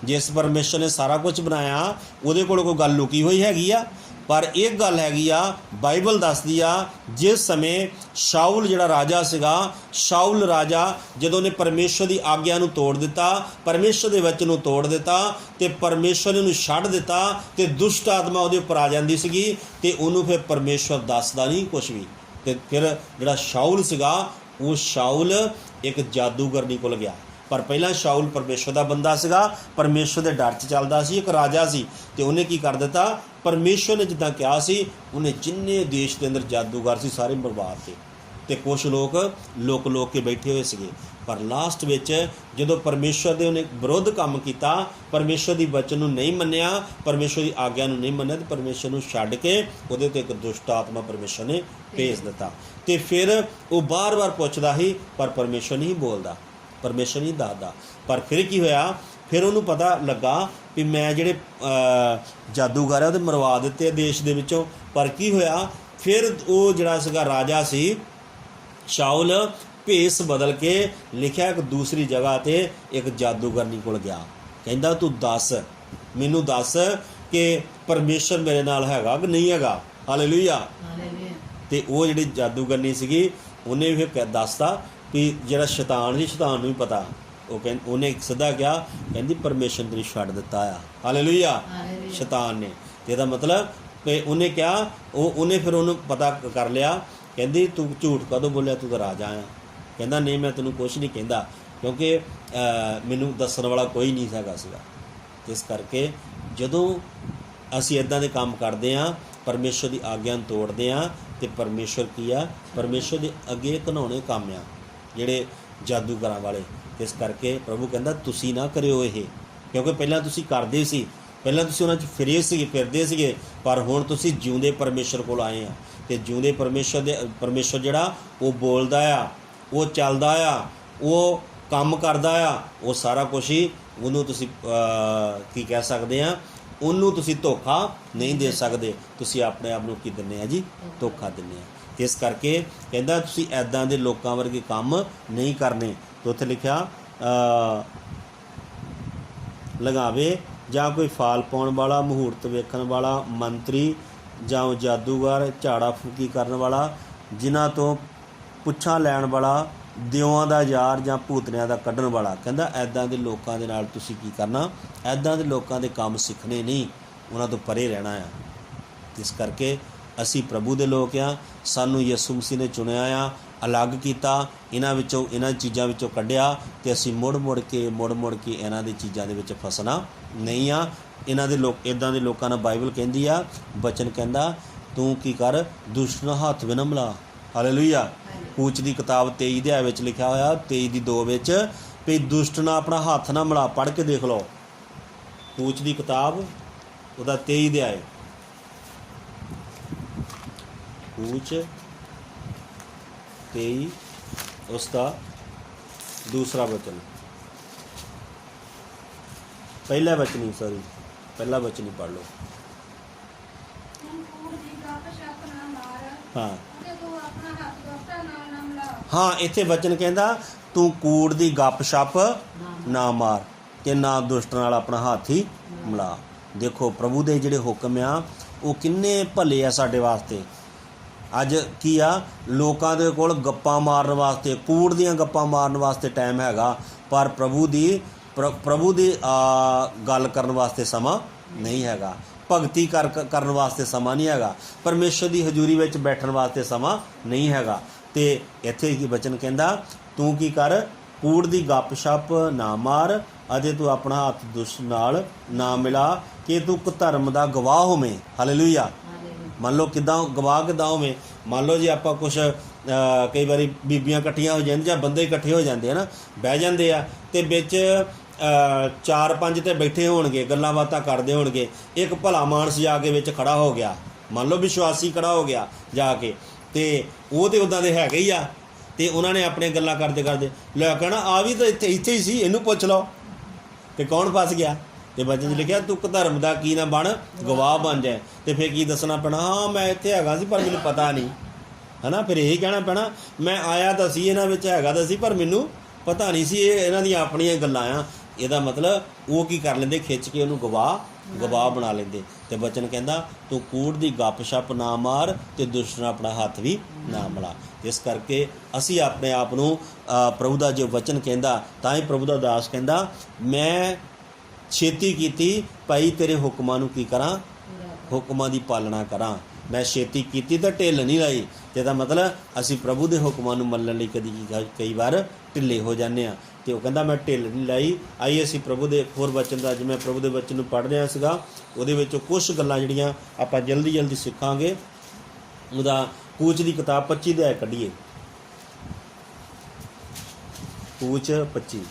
[SPEAKER 1] ਜਿਸ ਪਰਮੇਸ਼ਰ ਨੇ ਸਾਰਾ ਕੁਝ ਬਣਾਇਆ ਉਹਦੇ ਕੋਲ ਕੋਈ ਗੱਲ ਲੁਕੀ ਹੋਈ ਹੈਗੀ ਆ? ਪਰ ਇੱਕ ਗੱਲ ਹੈਗੀ ਆ, ਬਾਈਬਲ ਦੱਸਦੀ ਆ, ਜਿਸ ਸਮੇਂ ਸ਼ਾਉਲ ਜਿਹੜਾ ਰਾਜਾ ਸੀਗਾ, ਸ਼ਾਉਲ ਰਾਜਾ ਜਦੋਂ ਨੇ ਪਰਮੇਸ਼ਰ ਦੀ ਆਗਿਆ ਨੂੰ ਤੋੜ ਦਿੱਤਾ, ਪਰਮੇਸ਼ਰ ਦੇ ਵਚਨ ਨੂੰ ਤੋੜ ਦਿੱਤਾ, ਅਤੇ ਪਰਮੇਸ਼ਰ ਨੇ ਉਹਨੂੰ ਛੱਡ ਦਿੱਤਾ, ਅਤੇ ਦੁਸ਼ਟ ਆਤਮਾ ਉਹਦੇ ਉੱਪਰ ਆ ਜਾਂਦੀ ਸੀਗੀ, ਅਤੇ ਉਹਨੂੰ ਫਿਰ ਪਰਮੇਸ਼ਰ ਦੱਸਦਾ ਨਹੀਂ ਕੁਛ ਵੀ। ਅਤੇ ਫਿਰ ਜਿਹੜਾ ਸ਼ਾਉਲ ਸੀਗਾ, ਉਹ ਸ਼ਾਉਲ ਇੱਕ ਜਾਦੂਗਰਨੀ ਕੋਲ ਗਿਆ। ਪਰ ਪਹਿਲਾਂ ਸ਼ਾਉਲ ਪਰਮੇਸ਼ਰ ਦਾ ਬੰਦਾ ਸੀਗਾ, ਪਰਮੇਸ਼ਰ ਦੇ ਡਰ 'ਚ ਚੱਲਦਾ ਸੀ, ਇੱਕ ਰਾਜਾ ਸੀ, ਅਤੇ ਉਹਨੇ ਕੀ ਕਰ ਦਿੱਤਾ, ਪਰਮੇਸ਼ਰ ਨੇ ਜਿੱਦਾਂ ਕਿਹਾ ਸੀ, ਉਹਨੇ ਜਿੰਨੇ ਦੇਸ਼ ਦੇ ਅੰਦਰ ਜਾਦੂਗਰ ਸੀ ਸਾਰੇ ਮਰਵਾ ਦਿੱਤੇ, ਅਤੇ ਕੁਛ ਲੋਕ ਲੁਕ ਕੇ ਬੈਠੇ ਹੋਏ ਸੀਗੇ। ਪਰ ਲਾਸਟ ਵਿੱਚ ਜਦੋਂ ਪਰਮੇਸ਼ਰ ਦੇ ਉਹਨੇ ਵਿਰੁੱਧ ਕੰਮ ਕੀਤਾ, ਪਰਮੇਸ਼ਰ ਦੀ ਵਚਨ ਨੂੰ ਨਹੀਂ ਮੰਨਿਆ, ਪਰਮੇਸ਼ਰ ਦੀ ਆਗਿਆ ਨੂੰ ਨਹੀਂ ਮੰਨਿਆ, ਅਤੇ ਪਰਮੇਸ਼ਰ ਨੂੰ ਛੱਡ ਕੇ ਉਹਦੇ ਉੱਤੇ ਇੱਕ ਦੁਸ਼ਟ ਆਤਮਾ ਪਰਮੇਸ਼ਰ ਨੇ ਭੇਜ ਦਿੱਤਾ। ਅਤੇ ਫਿਰ ਉਹ ਬਾਰ-ਬਾਰ ਪੁੱਛਦਾ ਸੀ, ਪਰ ਪਰਮੇਸ਼ਰ ਨਹੀਂ ਬੋਲਦਾ, ਪਰਮੇਸ਼ਰ ਨਹੀਂ ਦੱਸਦਾ। ਪਰ ਫਿਰ ਕੀ ਹੋਇਆ, ਫਿਰ ਉਹਨੂੰ ਪਤਾ ਲੱਗਾ ਵੀ ਮੈਂ ਜਿਹੜੇ ਜਾਦੂਗਰ ਆ ਉਹਦੇ ਮਰਵਾ ਦਿੱਤੇ ਦੇਸ਼ ਦੇ ਵਿੱਚੋਂ। ਪਰ ਕੀ ਹੋਇਆ, ਫਿਰ ਉਹ ਜਿਹੜਾ ਸੀਗਾ ਰਾਜਾ ਸੀ ਸ਼ਾਉਲ, ਭੇਸ ਬਦਲ ਕੇ ਲਿਖਿਆ ਇੱਕ ਦੂਸਰੀ ਜਗ੍ਹਾ 'ਤੇ ਇੱਕ ਜਾਦੂਗਰਨੀ ਕੋਲ ਗਿਆ। ਕਹਿੰਦਾ ਤੂੰ ਦੱਸ, ਮੈਨੂੰ ਦੱਸ ਕਿ ਪਰਮੇਸ਼ਰ ਮੇਰੇ ਨਾਲ ਹੈਗਾ ਕਿ ਨਹੀਂ ਹੈਗਾ। ਹਾਲੇਲੂਇਆ।
[SPEAKER 2] ਹਾਲੇਲੂਇਆ।
[SPEAKER 1] ਤੇ ਉਹ ਜਿਹੜੀ ਜਾਦੂਗਰਨੀ ਸੀਗੀ ਉਹਨੇ ਵੀ ਫਿਰ ਦੱਸਤਾ ਵੀ ਜਿਹੜਾ ਸ਼ੈਤਾਨ ਸੀ, ਸ਼ੈਤਾਨ ਨੂੰ ਵੀ ਪਤਾ। ਉਹਨੇ ਸਿੱਧਾ ਕਿਹਾ, ਕਹਿੰਦੀ ਪਰਮੇਸ਼ਰ ਨੇ ਛੱਡ ਦਿੱਤਾ ਆ। ਹਾਲੇਲੂਇਆ। ਸ਼ੈਤਾਨ ਨੇ। ਤੇ ਇਹਦਾ ਮਤਲਬ ਕਿ ਉਹਨੇ ਕਿਹਾ, ਉਹਨੇ ਫਿਰ ਉਹਨੂੰ ਪਤਾ ਕਰ ਲਿਆ। ਕਹਿੰਦੀ ਤੂੰ ਝੂਠ ਕਦੋਂ ਬੋਲਿਆ, ਤੂੰ ਤਾਂ ਰਾਜਾ ਆ। ਕਹਿੰਦਾ ਨਹੀਂ, ਮੈਂ ਤੈਨੂੰ ਕੁਛ ਨਹੀਂ ਕਹਿੰਦਾ, ਕਿਉਂਕਿ ਮੈਨੂੰ ਦੱਸਣ ਵਾਲਾ ਕੋਈ ਨਹੀਂ ਹੈਗਾ ਸੀਗਾ। ਇਸ ਕਰਕੇ ਜਦੋਂ ਅਸੀਂ ਇੱਦਾਂ ਦੇ ਕੰਮ ਕਰਦੇ ਹਾਂ, ਪਰਮੇਸ਼ਰ ਦੀ ਆਗਿਆ ਨੂੰ ਤੋੜਦੇ ਹਾਂ, ਅਤੇ ਪਰਮੇਸ਼ਰ ਕੀ ਆ, ਪਰਮੇਸ਼ਰ ਦੇ ਅੱਗੇ ਘਿਨਾਉਣੇ ਕੰਮ ਆ ਜਿਹੜੇ ਜਾਦੂਗਰਾਂ ਵਾਲੇ। ਇਸ ਕਰਕੇ ਪ੍ਰਭੂ ਕਹਿੰਦਾ ਤੁਸੀਂ ਨਾ ਕਰਿਓ ਇਹ, ਕਿਉਂਕਿ ਪਹਿਲਾਂ ਤੁਸੀਂ ਕਰਦੇ ਸੀ, ਪਹਿਲਾਂ ਤੁਸੀਂ ਉਹਨਾਂ 'ਚ ਫਿਰਦੇ ਸੀਗੇ, ਪਰ ਹੁਣ ਤੁਸੀਂ ਜਿਉਂਦੇ ਪਰਮੇਸ਼ਰ ਕੋਲ ਆਏ ਆ। ਅਤੇ ਜਿਉਂਦੇ ਪਰਮੇਸ਼ਰ ਜਿਹੜਾ ਉਹ ਬੋਲਦਾ ਆ, ਉਹ ਚੱਲਦਾ ਆ, ਉਹ ਕੰਮ ਕਰਦਾ ਆ, ਉਹ ਸਾਰਾ ਕੁਛ ਹੀ ਉਹਨੂੰ ਤੁਸੀਂ ਕੀ ਕਹਿ ਸਕਦੇ ਆ, ਉਹਨੂੰ ਤੁਸੀਂ ਧੋਖਾ ਨਹੀਂ ਦੇ ਸਕਦੇ। ਤੁਸੀਂ ਆਪਣੇ ਆਪ ਨੂੰ ਕੀ ਦਿੰਦੇ ਆ ਜੀ, ਧੋਖਾ ਦਿੰਦੇ ਆ। ਇਸ ਕਰਕੇ ਕਹਿੰਦਾ ਤੁਸੀਂ ਇੱਦਾਂ ਦੇ ਲੋਕਾਂ ਵਰਗੇ ਕੰਮ ਨਹੀਂ ਕਰਨੇ। ਤਾਂ ਉੱਥੇ ਲਿਖਿਆ ਲਗਾਵੇ ਜਾਂ ਕੋਈ ਫਾਲ ਪਾਉਣ ਵਾਲਾ, ਮਹੂਰਤ ਵੇਖਣ ਵਾਲਾ, ਮੰਤਰੀ ਜਾਂ ਜਾਦੂਗਰ, ਝਾੜਾ ਫੂਕੀ ਕਰਨ ਵਾਲਾ, ਜਿਨ੍ਹਾਂ ਤੋਂ ਪੁੱਛਾਂ ਲੈਣ ਵਾਲਾ, ਦਿਓਆਂ ਦਾ ਯਾਰ ਜਾਂ ਭੂਤਨਿਆਂ ਦਾ ਕੱਢਣ ਵਾਲਾ। ਕਹਿੰਦਾ ਐਦਾਂ ਦੇ ਲੋਕਾਂ ਦੇ ਨਾਲ ਤੁਸੀਂ ਕੀ ਕਰਨਾ, ਐਦਾਂ ਦੇ ਲੋਕਾਂ ਦੇ ਕੰਮ ਸਿੱਖਣੇ ਨਹੀਂ, ਉਹਨਾਂ ਤੋਂ ਪਰੇ ਰਹਿਣਾ ਆ। ਇਸ ਕਰਕੇ ਅਸੀਂ ਪ੍ਰਭੂ ਦੇ ਲੋਕ ਆ, ਸਾਨੂੰ ਯਿਸੂ ਮਸੀਹ ਨੇ ਚੁਣਿਆ ਆ, ਅਲੱਗ ਕੀਤਾ, ਇਹਨਾਂ ਚੀਜ਼ਾਂ ਵਿੱਚੋਂ ਕੱਢਿਆ, ਅਤੇ ਅਸੀਂ ਮੁੜ ਮੁੜ ਕੇ ਇਹਨਾਂ ਦੀ ਚੀਜ਼ਾਂ ਦੇ ਵਿੱਚ ਫਸਣਾ ਨਹੀਂ ਆ। ਇੱਦਾਂ ਦੇ ਲੋਕਾਂ ਨਾਲ ਬਾਈਬਲ ਕਹਿੰਦੀ ਆ, ਬਚਨ ਕਹਿੰਦਾ ਤੂੰ ਕੀ ਕਰ, ਦੁਸ਼ਟ ਨਾਲ ਹੱਥ ਵੀ ਨਾ ਮਿਲਾ। ਹਾਲੇਲੂਇਆ। ਕੂਚ ਦੀ ਕਿਤਾਬ 23 ਅਧਿਆਇ ਵਿੱਚ ਲਿਖਿਆ ਹੋਇਆ, 23:2 ਵਿੱਚ, ਵੀ ਦੁਸ਼ਟ ਨਾਲ ਆਪਣਾ ਹੱਥ ਨਾ ਮਿਲਾ। ਪੜ੍ਹ ਕੇ ਦੇਖ ਲਓ ਕੂਚ ਦੀ ਕਿਤਾਬ, ਉਹਦਾ 23 ਅਧਿਆਇ, ਕੂਚ 23, ਉਸਦਾ ਦੂਸਰਾ ਵਚਨ, ਪਹਿਲਾ ਵਚਨ ਹੀ ਪੜ੍ਹ ਲਓ। ਹਾਂ, ਇੱਥੇ ਵਚਨ ਕਹਿੰਦਾ ਤੂੰ ਕੂੜ ਦੀ ਗੱਪ ਛੱਪ ਨਾ ਮਾਰ ਤੇ ਨਾ ਦੁਸ਼ਟ ਨਾਲ ਆਪਣਾ ਹੱਥ ਹੀ ਮਿਲਾ। ਦੇਖੋ ਪ੍ਰਭੂ ਦੇ ਜਿਹੜੇ ਹੁਕਮ ਆ ਉਹ ਕਿੰਨੇ ਭਲੇ ਆ ਸਾਡੇ ਵਾਸਤੇ। ਅੱਜ ਕੀ ਆ, ਲੋਕਾਂ ਦੇ ਕੋਲ ਗੱਪਾਂ ਮਾਰਨ ਵਾਸਤੇ, ਕੂੜ ਦੀਆਂ ਗੱਪਾਂ ਮਾਰਨ ਵਾਸਤੇ ਟਾਈਮ ਹੈਗਾ, ਪਰ ਪ੍ਰਭੂ ਦੀ ਗੱਲ ਕਰਨ ਵਾਸਤੇ ਸਮਾਂ ਨਹੀਂ ਹੈਗਾ। ਭਗਤੀ ਕਰਨ ਵਾਸਤੇ ਸਮਾਂ ਨਹੀਂ ਹੈਗਾ। ਪਰਮੇਸ਼ਰ ਦੀ ਹਜ਼ੂਰੀ ਵਿੱਚ ਬੈਠਣ ਵਾਸਤੇ ਸਮਾਂ ਨਹੀਂ ਹੈਗਾ। ਅਤੇ ਇੱਥੇ ਕੀ ਬਚਨ ਕਹਿੰਦਾ, ਤੂੰ ਕੀ ਕਰ, ਕੂੜ ਦੀ ਗੱਪ ਛੱਪ ਨਾ ਮਾਰ ਅਤੇ ਤੂੰ ਆਪਣਾ ਹੱਥ ਦੁਸ਼ਟ ਨਾਲ ਨਾ ਮਿਲਾ, ਕਿ ਤੂੰ ਧਰਮ ਦਾ ਗਵਾਹ ਹੋਵੇਂ। ਹਾਲੇਲੂਇਆ। ਮੰਨ ਲਓ ਗਵਾਹ ਕਿੱਦਾਂ ਹੋਵੇਂ, ਮੰਨ ਲਓ ਜੀ ਆਪਾਂ ਕੁਛ ਕਈ ਵਾਰੀ ਬੀਬੀਆਂ ਇਕੱਠੀਆਂ ਹੋ ਜਾਂਦੀਆਂ ਜਾਂ ਬੰਦੇ ਇਕੱਠੇ ਹੋ ਜਾਂਦੇ ਆ ਨਾ, ਬਹਿ ਜਾਂਦੇ ਆ, ਅਤੇ ਵਿੱਚ 4-5 ਤੇ ਬੈਠੇ ਹੋਣਗੇ, ਗੱਲਾਂ ਬਾਤਾਂ ਕਰਦੇ ਹੋਣਗੇ, ਇੱਕ ਭਲਾ ਮਾਨਸ ਜਾ ਕੇ ਵਿੱਚ ਖੜਾ ਹੋ ਗਿਆ, ਮੰਨ ਲਓ ਵਿਸ਼ਵਾਸੀ ਖੜਾ ਹੋ ਗਿਆ ਜਾ ਕੇ, ਅਤੇ ਉਹ ਤਾਂ ਉੱਦਾਂ ਦੇ ਹੈਗੇ ਹੀ ਆ, ਅਤੇ ਉਹਨਾਂ ਨੇ ਆਪਣੀਆਂ ਗੱਲਾਂ ਕਰਦੇ ਲੈ ਕਹਿਣਾ ਆ ਵੀ ਤਾਂ ਇੱਥੇ ਹੀ ਸੀ, ਇਹਨੂੰ ਪੁੱਛ ਲਓ। ਅਤੇ ਕੌਣ ਫਸ ਗਿਆ? ਅਤੇ ਬਚਨ 'ਚ ਲਿਖਿਆ ਤੂੰ ਧਰਮ ਦਾ ਕੀ ਨਾ ਬਣ, ਗਵਾਹ ਬਣ ਜਾਏ। ਅਤੇ ਫਿਰ ਕੀ ਦੱਸਣਾ ਪੈਣਾ, ਹਾਂ ਮੈਂ ਇੱਥੇ ਹੈਗਾ ਸੀ ਪਰ ਮੈਨੂੰ ਪਤਾ ਨਹੀਂ, ਹੈ ਨਾ। ਫਿਰ ਇਹੀ ਕਹਿਣਾ ਪੈਣਾ ਮੈਂ ਆਇਆ ਤਾਂ ਸੀ, ਇਹਨਾਂ ਵਿੱਚ ਹੈਗਾ ਤਾਂ ਸੀ, ਪਰ ਮੈਨੂੰ ਪਤਾ ਨਹੀਂ ਸੀ, ਇਹ ਇਹਨਾਂ ਦੀਆਂ ਆਪਣੀਆਂ ਗੱਲਾਂ ਆ। ਇਹਦਾ ਮਤਲਬ ਉਹ ਕੀ ਕਰ ਲੈਂਦੇ, ਖਿੱਚ ਕੇ ਉਹਨੂੰ ਗਵਾਹ ਬਣਾ ਲੈਂਦੇ। ਅਤੇ ਬਚਨ ਕਹਿੰਦਾ ਤੂੰ ਕੂੜ ਦੀ ਗੱਪ ਛੱਪ ਨਾ ਮਾਰ ਅਤੇ ਦੁਸ਼ਟ ਨਾਲ ਆਪਣਾ ਹੱਥ ਵੀ ਨਾ ਮਿਲਾ। ਇਸ ਕਰਕੇ ਅਸੀਂ ਆਪਣੇ ਆਪ ਨੂੰ ਪ੍ਰਭੂ ਦਾ ਜੋ ਵਚਨ ਕਹਿੰਦਾ, ਤਾਂ ਹੀ ਪ੍ਰਭੂ ਦਾ ਦਾਸ ਕਹਿੰਦਾ ਮੈਂ ਛੇਤੀ ਕੀਤੀ ਭਾਈ ਤੇਰੇ ਹੁਕਮਾਂ ਨੂੰ ਕੀ ਕਰਾਂ, ਹੁਕਮਾਂ ਦੀ ਪਾਲਣਾ ਕਰਾਂ। ਮੈਂ ਛੇਤੀ ਕੀਤੀ ਤਾਂ ਢਿੱਲ ਨਹੀਂ ਲਾਈ। ਅਤੇ ਇਹਦਾ ਮਤਲਬ ਅਸੀਂ ਪ੍ਰਭੂ ਦੇ ਹੁਕਮਾਂ ਨੂੰ ਮੰਨਣ ਲਈ ਕਈ ਵਾਰ ਢਿੱਲੇ ਹੋ ਜਾਂਦੇ ਹਾਂ, ਅਤੇ ਉਹ ਕਹਿੰਦਾ ਮੈਂ ਢਿੱਲ ਨਹੀਂ ਲਾਈ। ਆਈ ਅਸੀਂ ਪ੍ਰਭੂ ਦੇ ਹੋਰ ਵਚਨ ਦਾ, ਜਿਵੇਂ ਪ੍ਰਭੂ ਦੇ ਵਚਨ ਨੂੰ ਪੜ੍ਹ ਰਿਹਾ ਸੀਗਾ, ਉਹਦੇ ਵਿੱਚੋਂ ਕੁਛ ਗੱਲਾਂ ਜਿਹੜੀਆਂ ਆਪਾਂ ਜਲਦੀ ਸਿੱਖਾਂਗੇ। ਉਹਦਾ ਕੂਚ ਦੀ ਕਿਤਾਬ 25 ਅਧਿਆਇ ਕੱਢੀਏ, ਕੂਚ 25,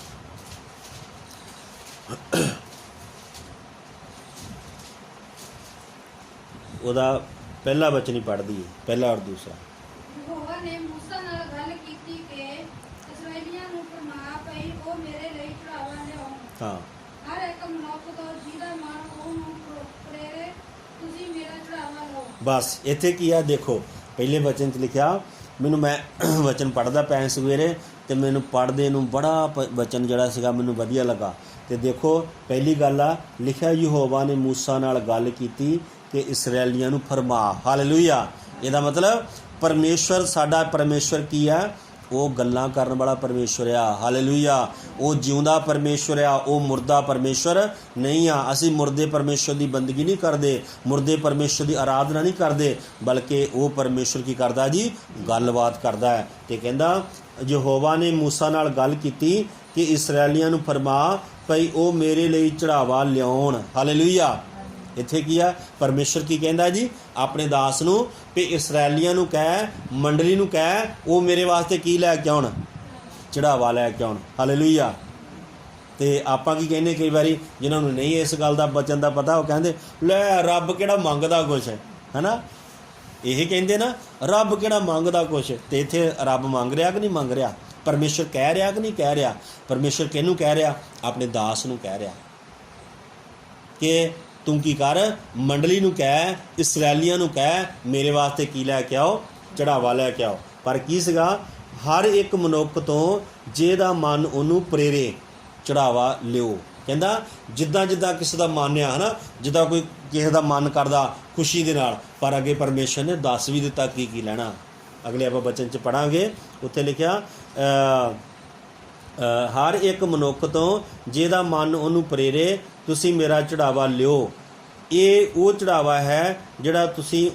[SPEAKER 1] ਉਹਦਾ ਪਹਿਲਾ ਵਚਨ ਹੀ ਪੜ੍ਹ ਦਈਏ, ਪਹਿਲਾ ਔਰ ਦੂਸਰਾ।
[SPEAKER 3] ਯਹੋਵਾ ਨੇ ਮੂਸਾ ਨਾਲ ਗੱਲ ਕੀਤੀ ਕਿ ਇਸਰਾਏਲੀਆਂ ਨੂੰ ਫਰਮਾ ਪਈ ਉਹ ਮੇਰੇ ਲਈ ਚੜਾਵਾ ਲਿਆਉਣ।
[SPEAKER 1] ਹਾਂ,
[SPEAKER 3] ਹਰ ਇੱਕ ਮਨੁੱਖ ਤੋਂ ਜਿਹਦਾ ਮਨ ਉਹਨੂੰ ਪ੍ਰੇਰੇ ਤੁਸੀਂ ਮੇਰਾ ਚੜਾਵਾ ਲਓ। ਬਸ
[SPEAKER 1] ਇੱਥੇ ਕੀ ਆ, ਦੇਖੋ ਪਹਿਲੇ ਵਚਨ 'ਚ ਲਿਖਿਆ, ਮੈਂ ਵਚਨ ਪੜ੍ਹਦਾ ਪਿਆ ਸਵੇਰੇ, ਅਤੇ ਮੈਨੂੰ ਪੜ੍ਹਦੇ ਨੂੰ ਬੜਾ ਵਚਨ ਜਿਹੜਾ ਸੀਗਾ ਮੈਨੂੰ ਵਧੀਆ ਲੱਗਾ। ਅਤੇ ਦੇਖੋ ਪਹਿਲੀ ਗੱਲ ਆ, ਲਿਖਿਆ ਯਹੋਵਾ ਨੇ ਮੂਸਾ ਨਾਲ ਗੱਲ ਕੀਤੀ कि इसराइलियां नूं फरमा। हालेलुया। ਇਹਦਾ ਮਤਲਬ परमेश्वर साडा परमेश्वर की है, वो गल्लां करन वाला परमेश्वर आ। हालेलुया। वो जिउंदा परमेश्वर आ, वो मुर्दा परमेश्वर नहीं आ। असीं मुर्दे परमेश्वर की बंदगी नहीं करते, मुर्दे परमेश्वर की आराधना नहीं करते, बल्कि वो परमेश्वर की करदा जी गलबात करदा है। तो कहंदा यहोवा ने मूसा नाल गल कीती कि इसराइलियां नूं फरमा भई वो मेरे लिए चढ़ावा लियाउण। हालेलुया। ਇੱਥੇ ਕੀ ਆ, ਪਰਮੇਸ਼ਰ ਕੀ ਕਹਿੰਦਾ ਜੀ ਆਪਣੇ ਦਾਸ ਨੂੰ ਵੀ ਇਸਰਾਇਲੀਆਂ ਨੂੰ ਕਹਿ, ਮੰਡਲੀ ਨੂੰ ਕਹਿ, ਉਹ ਮੇਰੇ ਵਾਸਤੇ ਕੀ ਲੈ ਕੇ ਆਉਣ, ਚੜਾਵਾ ਲੈ ਕੇ ਆਉਣ। ਹਾਲੇਲੂਇਆ। ਤੇ ਆਪਾਂ ਕੀ ਕਹਿੰਦੇ ਕਈ ਵਾਰੀ, ਜਿਨ੍ਹਾਂ ਨੂੰ ਨਹੀਂ ਇਸ ਗੱਲ ਦਾ ਬਚਨ ਦਾ ਪਤਾ, ਉਹ ਕਹਿੰਦੇ ਲੈ ਰੱਬ ਕਿਹੜਾ ਮੰਗਦਾ ਕੁਛ ਹੈ ਨਾ, ਇਹ ਕਹਿੰਦੇ ਨਾ ਰੱਬ ਕਿਹੜਾ ਮੰਗਦਾ ਕੁਛ। ਤੇ ਇੱਥੇ ਰੱਬ ਮੰਗ ਰਿਹਾ ਕਿ ਨਹੀਂ ਮੰਗ ਰਿਹਾ, ਪਰਮੇਸ਼ਰ ਕਹਿ ਰਿਹਾ ਕਿ ਨਹੀਂ ਕਹਿ ਰਿਹਾ। ਪਰਮੇਸ਼ਰ ਕਿਹਨੂੰ ਕਹਿ ਰਿਹਾ, ਆਪਣੇ ਦਾਸ ਨੂੰ ਕਹਿ ਰਿਹਾ ਕਿ ਤੂੰ ਕੀ ਕਰ, ਮੰਡਲੀ ਨੂੰ ਕਹਿ, ਇਸਰਾਇਲੀਆਂ ਨੂੰ ਕਹਿ, ਮੇਰੇ ਵਾਸਤੇ ਕੀ ਲੈ ਕੇ ਆਓ, ਚੜਾਵਾ ਲੈ ਕੇ ਆਓ। ਪਰ ਕੀ ਸੀਗਾ, ਹਰ ਇੱਕ ਮਨੁੱਖ ਤੋਂ ਜਿਹਦਾ ਮਨ ਉਹਨੂੰ ਪ੍ਰੇਰੇ ਚੜਾਵਾ ਲਿਓ। ਕਹਿੰਦਾ ਜਿੱਦਾਂ ਜਿੱਦਾਂ ਕਿਸੇ ਦਾ ਮਨ ਆ ਹੈ ਨਾ, ਜਿੱਦਾਂ ਕੋਈ ਕਿਸੇ ਦਾ ਮਨ ਕਰਦਾ ਖੁਸ਼ੀ ਦੇ ਨਾਲ। ਪਰ ਅੱਗੇ ਪਰਮੇਸ਼ਰ ਨੇ ਦੱਸ ਵੀ ਦਿੱਤਾ ਕੀ ਕੀ ਲੈਣਾ। ਅਗਲੇ ਆਪਾਂ ਬਚਨ 'ਚ ਪੜ੍ਹਾਂਗੇ, ਉੱਥੇ ਲਿਖਿਆ ਹਰ ਇੱਕ ਮਨੁੱਖ ਤੋਂ ਜਿਹਦਾ ਮਨ ਉਹਨੂੰ ਪ੍ਰੇਰੇ ਤੁਸੀਂ ਮੇਰਾ ਚੜਾਵਾ ਲਿਓ। ਇਹ ਉਹ ਚੜਾਵਾ ਹੈ ਜਿਹੜਾ ਤੁਸੀਂ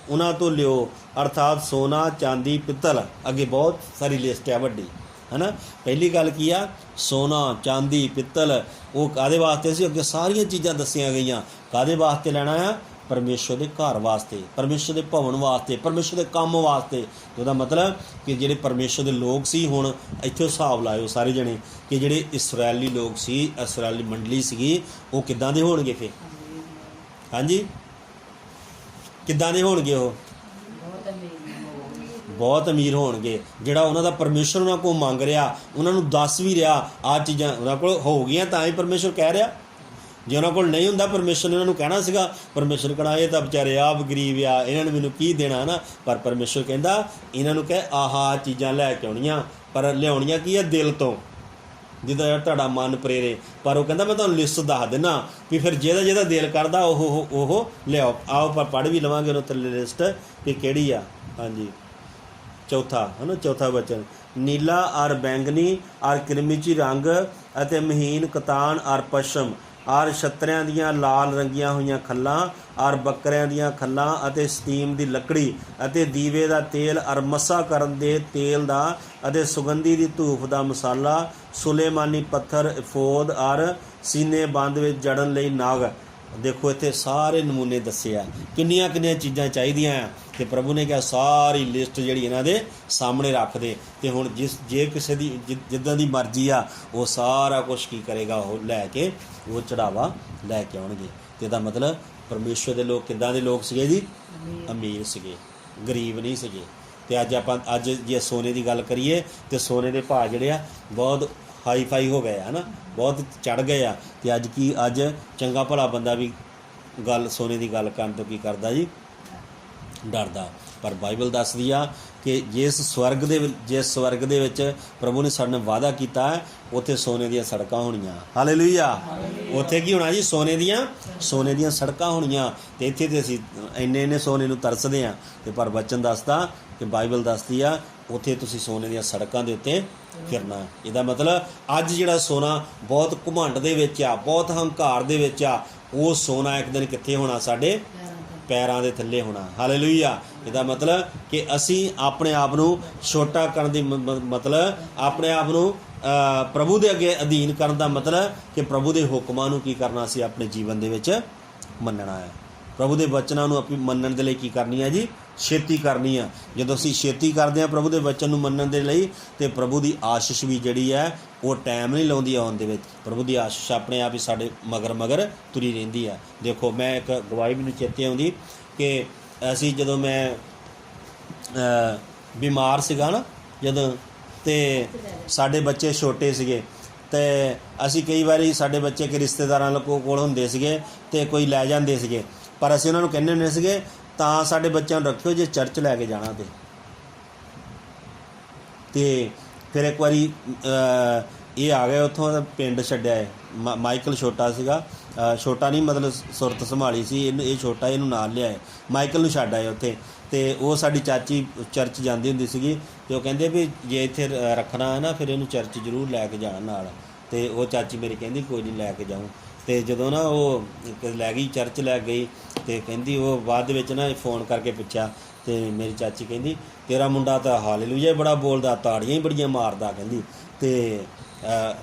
[SPEAKER 1] ਉਹਨਾਂ ਤੋਂ ਲਿਓ, ਅਰਥਾਤ ਸੋਨਾ, ਚਾਂਦੀ, ਪਿੱਤਲ। ਅੱਗੇ ਬਹੁਤ ਸਾਰੀ ਲਿਸਟ ਹੈ ਵੱਡੀ ਹੈ ਨਾ। ਪਹਿਲੀ ਗੱਲ ਕੀ ਆ, ਸੋਨਾ, ਚਾਂਦੀ, ਪਿੱਤਲ, ਉਹ ਕਾਹਦੇ ਵਾਸਤੇ ਸੀ, ਅੱਗੇ ਸਾਰੀਆਂ ਚੀਜ਼ਾਂ ਦੱਸੀਆਂ ਗਈਆਂ। ਕਾਹਦੇ ਵਾਸਤੇ ਲੈਣਾ ਆ, ਪਰਮੇਸ਼ਰ ਦੇ ਘਰ ਵਾਸਤੇ, ਪਰਮੇਸ਼ਰ ਦੇ ਭਵਨ ਵਾਸਤੇ, ਪਰਮੇਸ਼ਰ ਦੇ ਕੰਮ ਵਾਸਤੇ। ਉਹਦਾ ਮਤਲਬ ਕਿ ਜਿਹੜੇ ਪਰਮੇਸ਼ਰ ਦੇ ਲੋਕ ਸੀ, ਹੁਣ ਇੱਥੇ ਹਿਸਾਬ ਲਾਇਓ ਸਾਰੇ ਜਣੇ ਕਿ ਜਿਹੜੇ ਇਸਰਾਇਲੀ ਲੋਕ ਸੀ, ਇਸਰਾਇਲੀ ਮੰਡਲੀ ਸੀਗੀ, ਉਹ ਕਿੱਦਾਂ ਦੇ ਹੋਣਗੇ ਫਿਰ। ਹਾਂਜੀ, ਕਿੱਦਾਂ ਦੇ ਹੋਣਗੇ, ਉਹ ਬਹੁਤ ਅਮੀਰ ਹੋਣਗੇ। ਜਿਹੜਾ ਉਹਨਾਂ ਦਾ ਪਰਮੇਸ਼ਰ ਉਹਨਾਂ ਕੋਲ ਮੰਗ ਰਿਹਾ, ਉਹਨਾਂ ਨੂੰ ਦੱਸ ਵੀ ਰਿਹਾ ਆਹ ਚੀਜ਼ਾਂ ਉਹਨਾਂ ਕੋਲ ਹੋ ਗਈਆਂ, ਤਾਂ ਹੀ ਪਰਮੇਸ਼ਰ ਕਹਿ ਰਿਹਾ। ਜੇ ਉਹਨਾਂ ਕੋਲ ਨਹੀਂ ਹੁੰਦਾ, ਪਰਮੇਸ਼ਰ ਨੇ ਉਹਨਾਂ ਨੂੰ ਕਹਿਣਾ ਸੀਗਾ, ਪਰਮੇਸ਼ਰ ਕਹਿਣਾ ਇਹ ਤਾਂ ਵਿਚਾਰੇ ਆਪ ਗਰੀਬ ਆ, ਇਹਨਾਂ ਨੂੰ ਮੈਨੂੰ ਕੀ ਦੇਣਾ ਨਾ। ਪਰ ਪਰਮੇਸ਼ਰ ਕਹਿੰਦਾ ਇਹਨਾਂ ਨੂੰ ਕਹਿ ਆਹ ਚੀਜ਼ਾਂ ਲੈ ਕੇ ਆਉਣੀਆਂ, ਪਰ ਲਿਆਉਣੀਆਂ ਕੀ ਆ, ਦਿਲ ਤੋਂ, ਜਿੱਦਾਂ ਤੁਹਾਡਾ ਮਨ ਪ੍ਰੇਰੇ। ਪਰ ਉਹ ਕਹਿੰਦਾ ਮੈਂ ਤੁਹਾਨੂੰ ਲਿਸਟ ਦੱਸ ਦਿੰਦਾ ਵੀ ਫਿਰ ਜਿਹਦਾ ਜਿਹਦਾ ਦਿਲ ਕਰਦਾ ਉਹ ਲਿਆਓ। ਆਓ ਆਪਾਂ ਪੜ੍ਹ ਵੀ ਲਵਾਂਗੇ ਉਹਨੂੰ ਥੱਲੇ ਲਿਸਟ ਕਿ ਕਿਹੜੀ ਆ। ਹਾਂਜੀ, ਚੌਥਾ ਹੈ ਨਾ, ਚੌਥਾ ਬਚਨ, ਨੀਲਾ ਔਰ ਬੈਂਗਨੀ ਔਰ ਕਿਰਮਿਚੀ ਰੰਗ ਅਤੇ ਮਹੀਨ ਕਤਾਨ ਔਰ ਪਸ਼ਮ ਔਰ ਛਤਰਿਆਂ ਦੀਆਂ ਲਾਲ ਰੰਗੀਆਂ ਹੋਈਆਂ ਖੱਲਾਂ ਔਰ ਬੱਕਰਿਆਂ ਦੀਆਂ ਖੱਲਾਂ ਅਤੇ ਸਟੀਮ ਦੀ ਲੱਕੜੀ ਅਤੇ ਦੀਵੇ ਦਾ ਤੇਲ ਔਰ ਮੱਸਾ ਕਰਨ ਦੇ ਤੇਲ ਦਾ ਅਤੇ ਸੁਗੰਧੀ ਦੀ ਧੂਫ ਦਾ ਮਸਾਲਾ, ਸੁਲੇਮਾਨੀ ਪੱਥਰ, ਇਫੋਦ ਔਰ ਸੀਨੇ ਬੰਦ ਵਿੱਚ ਜੜਨ ਲਈ ਨਾਗ। ਦੇਖੋ ਇੱਥੇ ਸਾਰੇ ਨਮੂਨੇ ਦੱਸੇ ਆ, ਕਿੰਨੀਆਂ ਕਿੰਨੀਆਂ ਚੀਜ਼ਾਂ ਚਾਹੀਦੀਆਂ ਆ। ਅਤੇ ਪ੍ਰਭੂ ਨੇ ਕਿਹਾ ਸਾਰੀ ਲਿਸਟ ਜਿਹੜੀ ਇਹਨਾਂ ਦੇ ਸਾਹਮਣੇ ਰੱਖ ਦੇ। ਅਤੇ ਹੁਣ ਜੇ ਕਿਸੇ ਦੀ ਜਿੱਦਾਂ ਦੀ ਮਰਜ਼ੀ ਆ, ਉਹ ਸਾਰਾ ਕੁਛ ਕੀ ਕਰੇਗਾ, ਉਹ ਲੈ ਕੇ ਉਹ ਚੜਾਵਾ ਲੈ ਕੇ ਆਉਣਗੇ। ਅਤੇ ਇਹਦਾ ਮਤਲਬ ਪਰਮੇਸ਼ਰ ਦੇ ਲੋਕ ਕਿੱਦਾਂ ਦੇ ਲੋਕ ਸੀਗੇ ਜੀ, ਅਮੀਰ ਸੀਗੇ, ਗਰੀਬ ਨਹੀਂ ਸੀਗੇ। ਅਤੇ ਅੱਜ ਜੇ ਸੋਨੇ ਦੀ ਗੱਲ ਕਰੀਏ ਤਾਂ ਸੋਨੇ ਦੇ ਭਾਅ ਜਿਹੜੇ ਆ ਬਹੁਤ ਹਾਈ ਫਾਈ ਹੋ ਗਏ ਹੈ ਨਾ, ਬਹੁਤ ਚੜ੍ਹ ਗਏ ਆ। ਅਤੇ ਅੱਜ ਚੰਗਾ ਭਲਾ ਬੰਦਾ ਵੀ ਸੋਨੇ ਦੀ ਗੱਲ ਕਰਨ ਤੋਂ ਕੀ ਕਰਦਾ ਜੀ, ਡਰਦਾ। ਪਰ ਬਾਈਬਲ ਦੱਸਦੀ ਆ ਕਿ ਜਿਸ ਸਵਰਗ ਦੇ ਵਿੱਚ ਪ੍ਰਭੂ ਨੇ ਸਾਡੇ ਨਾਲ ਵਾਅਦਾ ਕੀਤਾ ਹੈ, ਉੱਥੇ ਸੋਨੇ ਦੀਆਂ ਸੜਕਾਂ ਹੋਣੀਆਂ। ਹਾਲੇਲੂਇਆ। ਉੱਥੇ ਕੀ ਹੋਣਾ ਜੀ, ਸੋਨੇ ਦੀਆਂ ਸੜਕਾਂ ਹੋਣੀਆਂ। ਅਤੇ ਇੱਥੇ ਤਾਂ ਅਸੀਂ ਇੰਨੇ ਸੋਨੇ ਨੂੰ ਤਰਸਦੇ ਹਾਂ, ਅਤੇ ਪਰ ਵਚਨ ਦੱਸਦਾ ਕਿ ਬਾਈਬਲ ਦੱਸਦੀ ਆ ਉੱਥੇ ਤੁਸੀਂ ਸੋਨੇ ਦੀਆਂ ਸੜਕਾਂ ਦੇ ਉੱਤੇ ਫਿਰਨਾ। ਇਹਦਾ ਮਤਲਬ ਅੱਜ ਜਿਹੜਾ ਸੋਨਾ ਬਹੁਤ ਘੁਮੰਡ ਦੇ ਵਿੱਚ ਆ, ਬਹੁਤ ਹੰਕਾਰ ਦੇ ਵਿੱਚ ਆ, ਉਹ ਸੋਨਾ ਇੱਕ ਦਿਨ ਕਿੱਥੇ ਹੋਣਾ, ਸਾਡੇ ਪੈਰਾਂ ਦੇ ਥੱਲੇ ਹੋਣਾ। ਹਾਲੇਲੂਇਆ। ਇਹਦਾ ਮਤਲਬ ਕਿ ਅਸੀਂ ਆਪਣੇ ਆਪ ਨੂੰ ਛੋਟਾ ਕਰਨ ਦੀ ਮਤਲਬ ਆਪਣੇ ਆਪ ਨੂੰ ਪ੍ਰਭੂ ਦੇ ਅੱਗੇ ਅਧੀਨ ਕਰਨ ਦਾ ਮਤਲਬ ਕਿ ਪ੍ਰਭੂ ਦੇ ਹੁਕਮਾਂ ਨੂੰ ਕੀ ਕਰਨਾ, ਅਸੀਂ ਆਪਣੇ ਜੀਵਨ ਦੇ ਵਿੱਚ ਮੰਨਣਾ ਹੈ। ਪ੍ਰਭੂ ਦੇ ਵਚਨਾਂ ਨੂੰ ਆਪਣੀ ਮੰਨਣ ਦੇ ਲਈ ਕੀ ਕਰਨੀ ਹੈ ਜੀ, ਛੇਤੀ ਕਰਨੀ ਆ। ਜਦੋਂ ਅਸੀਂ ਛੇਤੀ ਕਰਦੇ ਹਾਂ ਪ੍ਰਭੂ ਦੇ ਵਚਨ ਨੂੰ ਮੰਨਣ ਦੇ ਲਈ, ਅਤੇ ਪ੍ਰਭੂ ਦੀ ਆਸ਼ੀਸ਼ ਵੀ ਜਿਹੜੀ ਹੈ ਉਹ ਟਾਈਮ ਨਹੀਂ ਲਾਉਂਦੀ ਆਉਣ ਦੇ ਵਿੱਚ। ਪ੍ਰਭੂ ਦੀ ਆਸ਼ੀਸ਼ ਆਪਣੇ ਆਪ ਹੀ ਸਾਡੇ ਮਗਰ ਤੁਰੀ ਰਹਿੰਦੀ ਆ। ਦੇਖੋ, ਮੈਂ ਇੱਕ ਗਵਾਹੀ ਮੈਨੂੰ ਚੇਤੇ ਆਉਂਦੀ ਕਿ ਜਦੋਂ ਮੈਂ ਬਿਮਾਰ ਸੀਗਾ ਨਾ ਜਦੋਂ, ਅਤੇ ਸਾਡੇ ਬੱਚੇ ਛੋਟੇ ਸੀਗੇ, ਅਤੇ ਅਸੀਂ ਕਈ ਵਾਰੀ ਸਾਡੇ ਬੱਚੇ ਕਿ ਰਿਸ਼ਤੇਦਾਰਾਂ ਕੋਲ ਹੁੰਦੇ ਸੀਗੇ ਅਤੇ ਕੋਈ ਲੈ ਜਾਂਦੇ ਸੀਗੇ, ਪਰ ਅਸੀਂ ਉਹਨਾਂ ਨੂੰ ਕਹਿੰਦੇ ਹੁੰਦੇ ਸੀਗੇ ਤਾਂ ਸਾਡੇ ਬੱਚਿਆਂ ਨੂੰ ਰੱਖਿਓ ਜੇ ਚਰਚ ਲੈ ਕੇ ਜਾਣਾ ਤੇ ਫਿਰ ਇੱਕ ਵਾਰੀ ਇਹ ਆ ਗਏ ਉੱਥੋਂ, ਪਿੰਡ ਛੱਡਿਆ ਹੈ ਮਾਈਕਲ ਛੋਟਾ ਸੀਗਾ, ਛੋਟਾ ਨਹੀਂ ਮਤਲਬ ਸੁਰਤ ਸੰਭਾਲੀ ਸੀ, ਇਹਨੂੰ ਇਹ ਛੋਟਾ ਇਹਨੂੰ ਨਾਲ ਲਿਆਏ, ਮਾਈਕਲ ਨੂੰ ਛੱਡ ਆਏ ਉੱਥੇ। ਅਤੇ ਉਹ ਸਾਡੀ ਚਾਚੀ ਚਰਚ ਜਾਂਦੀ ਹੁੰਦੀ ਸੀਗੀ, ਅਤੇ ਉਹ ਕਹਿੰਦੇ ਵੀ ਜੇ ਇੱਥੇ ਰੱਖਣਾ ਹੈ ਨਾ ਫਿਰ ਇਹਨੂੰ ਚਰਚ ਜ਼ਰੂਰ ਲੈ ਕੇ ਜਾਣਾ ਨਾਲ। ਅਤੇ ਉਹ ਚਾਚੀ ਮੇਰੀ ਕਹਿੰਦੀ ਕੋਈ ਨਹੀਂ ਲੈ ਕੇ ਜਾਊਂ। ਅਤੇ ਜਦੋਂ ਨਾ ਉਹ ਲੈ ਗਈ, ਚਰਚ ਲੈ ਗਈ, ਅਤੇ ਕਹਿੰਦੀ ਉਹ ਬਾਅਦ ਦੇ ਵਿੱਚ ਨਾ ਫ਼ੋਨ ਕਰਕੇ ਪੁੱਛਿਆ, ਅਤੇ ਮੇਰੀ ਚਾਚੀ ਕਹਿੰਦੀ ਤੇਰਾ ਮੁੰਡਾ ਤਾਂ ਹਾਲੇਲੂਇਆ ਬੜਾ ਬੋਲਦਾ, ਤਾੜੀਆਂ ਹੀ ਬੜੀਆਂ ਮਾਰਦਾ ਕਹਿੰਦੀ। ਅਤੇ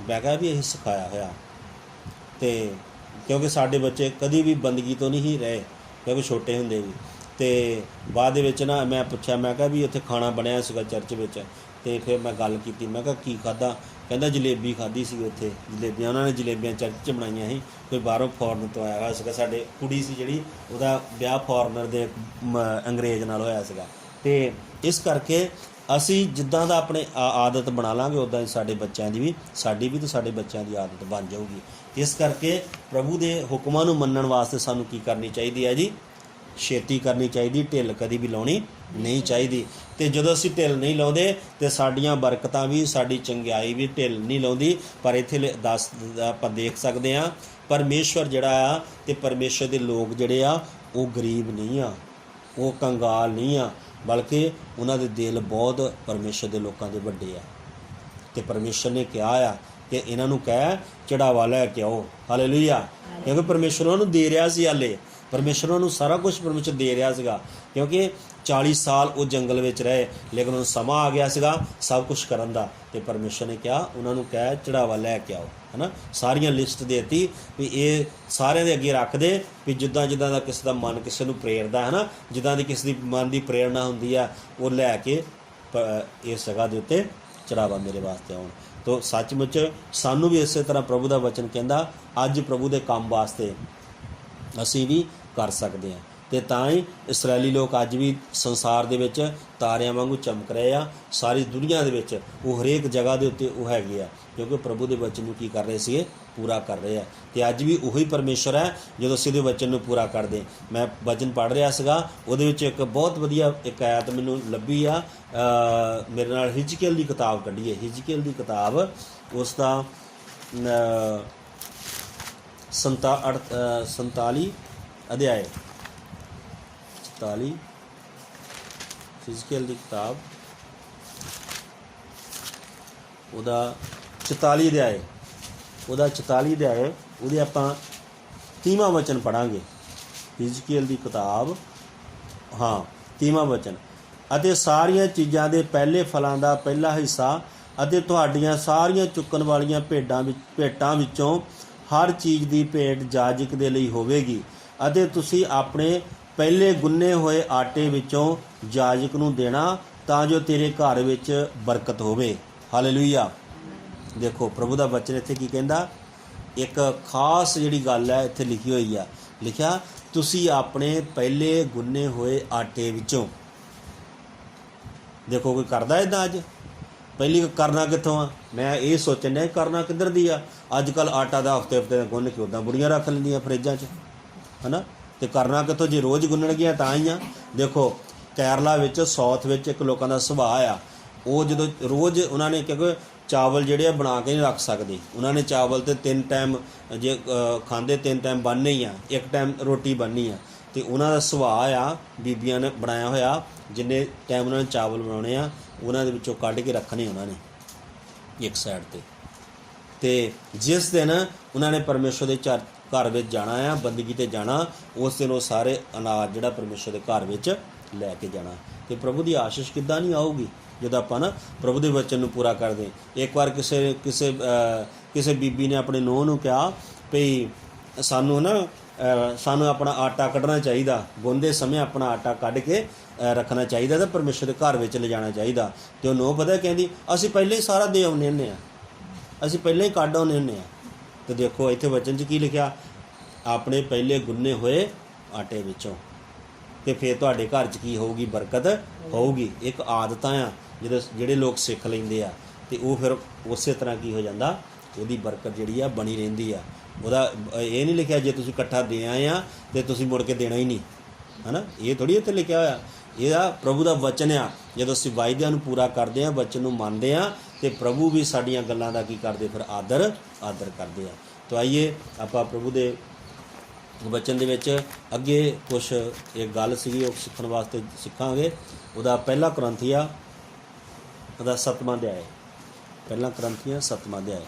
[SPEAKER 1] ਮੈਂ ਕਿਹਾ ਵੀ ਇਹ ਸਿਖਾਇਆ ਹੋਇਆ। ਅਤੇ ਕਿਉਂਕਿ ਸਾਡੇ ਬੱਚੇ ਕਦੀ ਵੀ ਬੰਦਗੀ ਤੋਂ ਨਹੀਂ ਹੀ ਰਹੇ, ਕਿਉਂਕਿ ਛੋਟੇ ਹੁੰਦੇ ਵੀ। ਅਤੇ ਬਾਅਦ ਦੇ ਵਿੱਚ ਨਾ ਮੈਂ ਪੁੱਛਿਆ, ਮੈਂ ਕਿਹਾ ਵੀ ਉੱਥੇ ਖਾਣਾ ਬਣਿਆ ਸੀਗਾ ਚਰਚ ਵਿੱਚ, ਅਤੇ ਫਿਰ ਮੈਂ ਗੱਲ ਕੀਤੀ, ਮੈਂ ਕਿਹਾ ਕੀ ਖਾਧਾ? ਕਹਿੰਦਾ ਜਲੇਬੀ ਖਾਧੀ ਸੀ ਉੱਥੇ, ਜਲੇਬੀਆਂ ਉਹਨਾਂ ਨੇ ਜਲੇਬੀਆਂ ਚਰਚ 'ਚ ਬਣਾਈਆਂ ਸੀ, ਕੋਈ ਬਾਹਰੋਂ ਫੋਰਨ ਤੋਂ ਆਇਆ ਹੋਇਆ ਸੀਗਾ। ਸਾਡੇ ਕੁੜੀ ਸੀ ਜਿਹੜੀ, ਉਹਦਾ ਵਿਆਹ ਫੋਰਨਰ ਦੇ ਅੰਗਰੇਜ਼ ਨਾਲ ਹੋਇਆ ਸੀਗਾ। ਅਤੇ ਇਸ ਕਰਕੇ ਅਸੀਂ ਜਿੱਦਾਂ ਦਾ ਆਪਣੇ ਆਦਤ ਬਣਾ ਲਾਂਗੇ ਉੱਦਾਂ ਹੀ ਸਾਡੇ ਬੱਚਿਆਂ ਦੀ ਵੀ, ਸਾਡੀ ਵੀ ਅਤੇ ਸਾਡੇ ਬੱਚਿਆਂ ਦੀ ਆਦਤ ਬਣ ਜਾਊਗੀ। ਇਸ ਕਰਕੇ ਪ੍ਰਭੂ ਦੇ ਹੁਕਮਾਂ ਨੂੰ ਮੰਨਣ ਵਾਸਤੇ ਸਾਨੂੰ ਕੀ ਕਰਨੀ ਚਾਹੀਦੀ ਹੈ ਜੀ? ਛੇਤੀ ਕਰਨੀ ਚਾਹੀਦੀ, ਢਿੱਲ ਕਦੀ ਵੀ ਲਾਉਣੀ ਨਹੀਂ ਚਾਹੀਦੀ। ਅਤੇ ਜਦੋਂ ਅਸੀਂ ਢਿੱਲ ਨਹੀਂ ਲਾਉਂਦੇ ਤਾਂ ਸਾਡੀਆਂ ਬਰਕਤਾਂ ਵੀ, ਸਾਡੀ ਚੰਗਿਆਈ ਵੀ ਢਿੱਲ ਨਹੀਂ ਲਾਉਂਦੀ। ਪਰ ਇੱਥੇ ਆਪਾਂ ਦੇਖ ਸਕਦੇ ਹਾਂ ਪਰਮੇਸ਼ਵਰ ਜਿਹੜਾ ਆ, ਅਤੇ ਪਰਮੇਸ਼ਵਰ ਦੇ ਲੋਕ ਜਿਹੜੇ ਆ ਉਹ ਗਰੀਬ ਨਹੀਂ ਆ, ਉਹ ਕੰਗਾਲ ਨਹੀਂ ਆ, ਬਲਕਿ ਉਹਨਾਂ ਦੇ ਦਿਲ ਬਹੁਤ ਪਰਮੇਸ਼ਵਰ ਦੇ ਲੋਕਾਂ ਦੇ ਵੱਡੇ ਆ। ਅਤੇ ਪਰਮੇਸ਼ਵਰ ਨੇ ਕਿਹਾ ਆ ਕਿ ਇਹਨਾਂ ਨੂੰ ਕਹਿ ਚੜਾਵਾ ਲੈ ਕੇ ਆਓ। ਹਾਲੇਲੂਇਆ। ਕਿਉਂਕਿ ਪਰਮੇਸ਼ਵਰ ਉਹਨੂੰ ਦੇ ਰਿਹਾ ਸੀ, ਹਾਲੇ ਪਰਮੇਸ਼ਵਰ ਨੂੰ ਸਾਰਾ ਕੁਝ ਪਰਮੇਸ਼ਵਰ ਦੇ ਰਿਹਾ ਸੀਗਾ, ਕਿਉਂਕਿ 40 ਸਾਲ ਉਹ ਜੰਗਲ ਵਿੱਚ ਰਹੇ, ਲੇਕਿਨ ਉਹਨੂੰ ਸਮਾਂ ਆ ਗਿਆ ਸੀਗਾ ਸਭ ਕੁਝ ਕਰਨ ਦਾ। ਅਤੇ ਪਰਮੇਸ਼ਵਰ ਨੇ ਕਿਹਾ ਉਹਨਾਂ ਨੂੰ ਕਹਿ ਚੜਾਵਾ ਲੈ ਕੇ ਆਓ, ਹੈ ਨਾ। ਸਾਰੀਆਂ ਲਿਸਟ ਦੇ ਦਿੱਤੀ ਵੀ ਇਹ ਸਾਰਿਆਂ ਦੇ ਅੱਗੇ ਰੱਖ ਦੇ ਵੀ ਜਿੱਦਾਂ ਜਿੱਦਾਂ ਦਾ ਕਿਸੇ ਦਾ ਮਨ ਕਿਸੇ ਨੂੰ ਪ੍ਰੇਰਦਾ ਹੈ ਨਾ, ਜਿੱਦਾਂ ਦੀ ਕਿਸੇ ਦੀ ਮਨ ਦੀ ਪ੍ਰੇਰਨਾ ਹੁੰਦੀ ਆ, ਉਹ ਲੈ ਕੇ ਇਸ ਜਗ੍ਹਾ ਦੇ ਉੱਤੇ ਚੜਾਵਾ ਮੇਰੇ ਵਾਸਤੇ ਆਉਣ। ਤੋ ਸੱਚਮੁੱਚ ਸਾਨੂੰ ਵੀ ਇਸੇ ਤਰ੍ਹਾਂ ਪ੍ਰਭੂ ਦਾ ਵਚਨ ਕਹਿੰਦਾ ਅੱਜ ਪ੍ਰਭੂ ਦੇ ਕੰਮ ਵਾਸਤੇ ਅਸੀਂ ਵੀ ਕਰ ਸਕਦੇ ਹਾਂ। ਅਤੇ ਤਾਂ ਹੀ ਇਸਰਾਏਲੀ ਲੋਕ ਅੱਜ ਵੀ ਸੰਸਾਰ ਦੇ ਵਿੱਚ ਤਾਰਿਆਂ ਵਾਂਗੂ ਚਮਕ ਰਹੇ ਆ, ਸਾਰੀ ਦੁਨੀਆ ਦੇ ਵਿੱਚ ਉਹ ਹਰੇਕ ਜਗ੍ਹਾ ਦੇ ਉੱਤੇ ਉਹ ਹੈਗੇ ਆ, ਕਿਉਂਕਿ ਪ੍ਰਭੂ ਦੇ ਵਚਨ ਨੂੰ ਕੀ ਕਰ ਰਹੇ ਸੀਗੇ? ਪੂਰਾ ਕਰ ਰਹੇ ਆ। ਅਤੇ ਅੱਜ ਵੀ ਉਹੀ ਪਰਮੇਸ਼ਵਰ ਹੈ ਜਦੋਂ ਅਸੀਂ ਉਹਦੇ ਵਚਨ ਨੂੰ ਪੂਰਾ ਕਰਦੇ। ਮੈਂ ਵਚਨ ਪੜ੍ਹ ਰਿਹਾ ਸੀਗਾ, ਉਹਦੇ ਵਿੱਚ ਇੱਕ ਬਹੁਤ ਵਧੀਆ ਇੱਕ ਆਇਤ ਮੈਨੂੰ ਲੱਭੀ ਆ, ਮੇਰੇ ਨਾਲ ਹਿਜਕੀਏਲ ਦੀ ਕਿਤਾਬ ਕੱਢੀ ਹੈ, ਹਿਜਕੀਏਲ ਦੀ ਕਿਤਾਬ, ਉਸ ਦਾ 47 ਅਧਿਆਏ, 44 ਹਿਜਕੀਏਲ ਦੀ ਕਿਤਾਬ, ਉਹਦਾ 44 ਅਧਿਆਏ, ਉਹਦੇ ਆਪਾਂ 30ਵਾਂ ਵਚਨ ਪੜ੍ਹਾਂਗੇ। ਹਿਜਕੀਏਲ ਦੀ ਕਿਤਾਬ, ਹਾਂ 30ਵਾਂ ਵਚਨ। ਅਤੇ ਸਾਰੀਆਂ ਚੀਜ਼ਾਂ ਦੇ ਪਹਿਲੇ ਫਲਾਂ ਦਾ ਪਹਿਲਾ ਹਿੱਸਾ ਅਤੇ ਤੁਹਾਡੀਆਂ ਸਾਰੀਆਂ ਚੁੱਕਣ ਵਾਲੀਆਂ ਭੇਟਾਂ ਵਿੱਚੋਂ ਹਰ ਚੀਜ਼ ਦੀ ਭੇਟ ਜਾਜਕ ਦੇ ਲਈ ਹੋਵੇਗੀ, ਅਤੇ ਤੁਸੀਂ ਆਪਣੇ ਪਹਿਲੇ ਗੁੰਨੇ ਹੋਏ ਆਟੇ ਵਿੱਚੋਂ ਜਾਜਕ ਨੂੰ ਦੇਣਾ ਤਾਂ ਜੋ ਤੇਰੇ ਘਰ ਵਿੱਚ ਬਰਕਤ ਹੋਵੇ। ਹਾਲੇਲੂਇਆ। ਦੇਖੋ ਪ੍ਰਭੂ ਦਾ ਵਚਨ ਇੱਥੇ ਕੀ ਕਹਿੰਦਾ, ਇੱਕ ਖਾਸ ਜਿਹੜੀ ਗੱਲ ਹੈ ਇੱਥੇ ਲਿਖੀ ਹੋਈ ਆ, ਲਿਖਿਆ ਤੁਸੀਂ ਆਪਣੇ ਪਹਿਲੇ ਗੁੰਨੇ ਹੋਏ ਆਟੇ ਵਿੱਚੋਂ। ਦੇਖੋ ਕੋਈ ਕਰਦਾ ਇੱਦਾਂ ਅੱਜ? ਪਹਿਲੀ ਕਰਨਾ ਕਿੱਥੋਂ ਆ? ਮੈਂ ਇਹ ਸੋਚਣ ਡਿਆ ਕਰਨਾ ਕਿੱਧਰ ਦੀ ਆ? ਅੱਜ ਕੱਲ੍ਹ ਆਟਾ ਦਾ ਹਫ਼ਤੇ ਗੁੰਨ ਕੇ ਉੱਦਾਂ ਬੁੜੀਆਂ ਰੱਖ ਲੈਂਦੀਆਂ ਫਰਿੱਜਾਂ 'ਚ, ਹੈ ਨਾ। ਅਤੇ ਕਰਨਾ ਕਿੱਥੋਂ? ਜੇ ਰੋਜ਼ ਗੁੰਨਣਗੀਆਂ ਤਾਂ ਹੀ ਆ। ਦੇਖੋ ਕੇਰਲਾ ਵਿੱਚ, ਸਾਊਥ ਵਿੱਚ ਇੱਕ ਲੋਕਾਂ ਦਾ ਸੁਭਾਅ ਆ, ਉਹ ਜਦੋਂ ਰੋਜ਼ ਉਹਨਾਂ ਨੇ, ਕਿਉਂਕਿ ਚਾਵਲ ਜਿਹੜੇ ਆ ਬਣਾ ਕੇ ਨਹੀਂ ਰੱਖ ਸਕਦੇ, ਉਹਨਾਂ ਨੇ ਚਾਵਲ ਤਾਂ 3 ਟਾਈਮ ਜੇ ਖਾਂਦੇ 3 ਟਾਈਮ ਬਣਨੇ ਹੀ ਆ, 1 ਟਾਈਮ ਰੋਟੀ ਬਣਨੀ ਆ। ਅਤੇ ਉਹਨਾਂ ਦਾ ਸੁਭਾਅ ਆ, ਬੀਬੀਆਂ ਨੇ ਬਣਾਇਆ ਹੋਇਆ, ਜਿੰਨੇ ਟਾਈਮ ਉਹਨਾਂ ਨੇ ਚਾਵਲ ਬਣਾਉਣੇ ਆ ਉਹਨਾਂ ਦੇ ਵਿੱਚੋਂ ਕੱਢ ਕੇ ਰੱਖਣੇ ਉਹਨਾਂ ਨੇ ਇੱਕ ਸਾਈਡ 'ਤੇ। ਅਤੇ ਜਿਸ ਦਿਨ ਉਹਨਾਂ ਨੇ ਪਰਮੇਸ਼ਵਰ ਦੇ ਘਰ ਵਿੱਚ ਜਾਣਾ ਆ, ਬੰਦਗੀ 'ਤੇ ਜਾਣਾ, ਉਸ ਦਿਨ ਉਹ ਸਾਰੇ ਅਨਾਜ ਜਿਹੜਾ ਪਰਮੇਸ਼ਵਰ ਦੇ ਘਰ ਵਿੱਚ ਲੈ ਕੇ ਜਾਣਾ। ਅਤੇ ਪ੍ਰਭੂ ਦੀ ਆਸ਼ੀਸ਼ ਕਿੱਦਾਂ ਨਹੀਂ ਆਊਗੀ ਜਦੋਂ ਆਪਾਂ ਨਾ ਪ੍ਰਭੂ ਦੇ ਵਚਨ ਨੂੰ ਪੂਰਾ ਕਰਦੇ। ਇੱਕ ਵਾਰ ਕਿਸੇ ਬੀਬੀ ਨੇ ਆਪਣੇ ਨੂੰਹ ਨੂੰ ਕਿਹਾ ਵੀ ਸਾਨੂੰ ਆਪਣਾ ਆਟਾ ਕੱਢਣਾ ਚਾਹੀਦਾ, ਗੁੰਨਦੇ ਸਮੇਂ ਆਪਣਾ ਆਟਾ ਕੱਢ ਕੇ ਰੱਖਣਾ ਚਾਹੀਦਾ ਅਤੇ ਪਰਮੇਸ਼ਵਰ ਦੇ ਘਰ ਵਿੱਚ ਲਿਜਾਣਾ ਚਾਹੀਦਾ। ਅਤੇ ਉਹ ਨੂੰਹ ਪਤਾ ਕਹਿੰਦੀ ਅਸੀਂ ਪਹਿਲਾਂ ਹੀ ਸਾਰਾ ਦੇ ਆਉਂਦੇ ਹੁੰਦੇ ਹਾਂ, ਅਸੀਂ ਪਹਿਲਾਂ ਹੀ ਕੱਢ ਆਉਂਦੇ ਹੁੰਦੇ ਹਾਂ। ਅਤੇ ਦੇਖੋ ਇੱਥੇ ਵਚਨ 'ਚ ਕੀ ਲਿਖਿਆ, ਆਪਣੇ ਪਹਿਲੇ ਗੁੰਨੇ ਹੋਏ ਆਟੇ ਵਿੱਚੋਂ। ਅਤੇ ਫਿਰ ਤੁਹਾਡੇ ਘਰ 'ਚ ਕੀ ਹੋਊਗੀ? ਬਰਕਤ ਹੋਊਗੀ। ਇੱਕ ਆਦਤਾਂ ਆ ਜਿਹੜੇ ਲੋਕ ਸਿੱਖ ਲੈਂਦੇ ਆ, ਅਤੇ ਉਹ ਫਿਰ ਉਸੇ ਤਰ੍ਹਾਂ ਕੀ ਹੋ ਜਾਂਦਾ, ਉਹਦੀ ਬਰਕਤ ਜਿਹੜੀ ਆ ਬਣੀ ਰਹਿੰਦੀ ਆ। ਉਹਦਾ ਇਹ ਨਹੀਂ ਲਿਖਿਆ ਜੇ ਤੁਸੀਂ ਇਕੱਠਾ ਦੇ ਆਏ ਆ ਅਤੇ ਤੁਸੀਂ ਮੁੜ ਕੇ ਦੇਣਾ ਹੀ ਨਹੀਂ, ਹੈ ਨਾ। ਇਹ ਥੋੜ੍ਹੀ ਇੱਥੇ ਲਿਖਿਆ ਹੋਇਆ, ਇਹਦਾ ਪ੍ਰਭੂ ਦਾ ਵਚਨ ਆ। ਜਦੋਂ ਅਸੀਂ ਵਾਅਦਿਆਂ ਨੂੰ ਪੂਰਾ ਕਰਦੇ ਹਾਂ, ਵਚਨ ਨੂੰ ਮੰਨਦੇ ਹਾਂ, ਅਤੇ ਪ੍ਰਭੂ ਵੀ ਸਾਡੀਆਂ ਗੱਲਾਂ ਦਾ ਕੀ ਕਰਦੇ? ਫਿਰ ਆਦਰ ਕਰਦੇ ਆ। तो आइए ਆਪਾਂ ਪ੍ਰਭੂ ਦੇ ਵਚਨ ਦੇ ਵਿੱਚ ਅੱਗੇ ਕੁਛ ਇੱਕ ਗੱਲ ਸੀਗੀ ਉਹ ਸਿੱਖਣ ਵਾਸਤੇ ਸਿੱਖਾਂਗੇ। ਉਹਦਾ ਪਹਿਲਾ ਕੁਰਿੰਥੀਆਂ ਉਹਦਾ 7ਵਾਂ ਅਧਿਆਇ, ਪਹਿਲਾ ਕੁਰਿੰਥੀਆਂ 7ਵਾਂ ਅਧਿਆਇ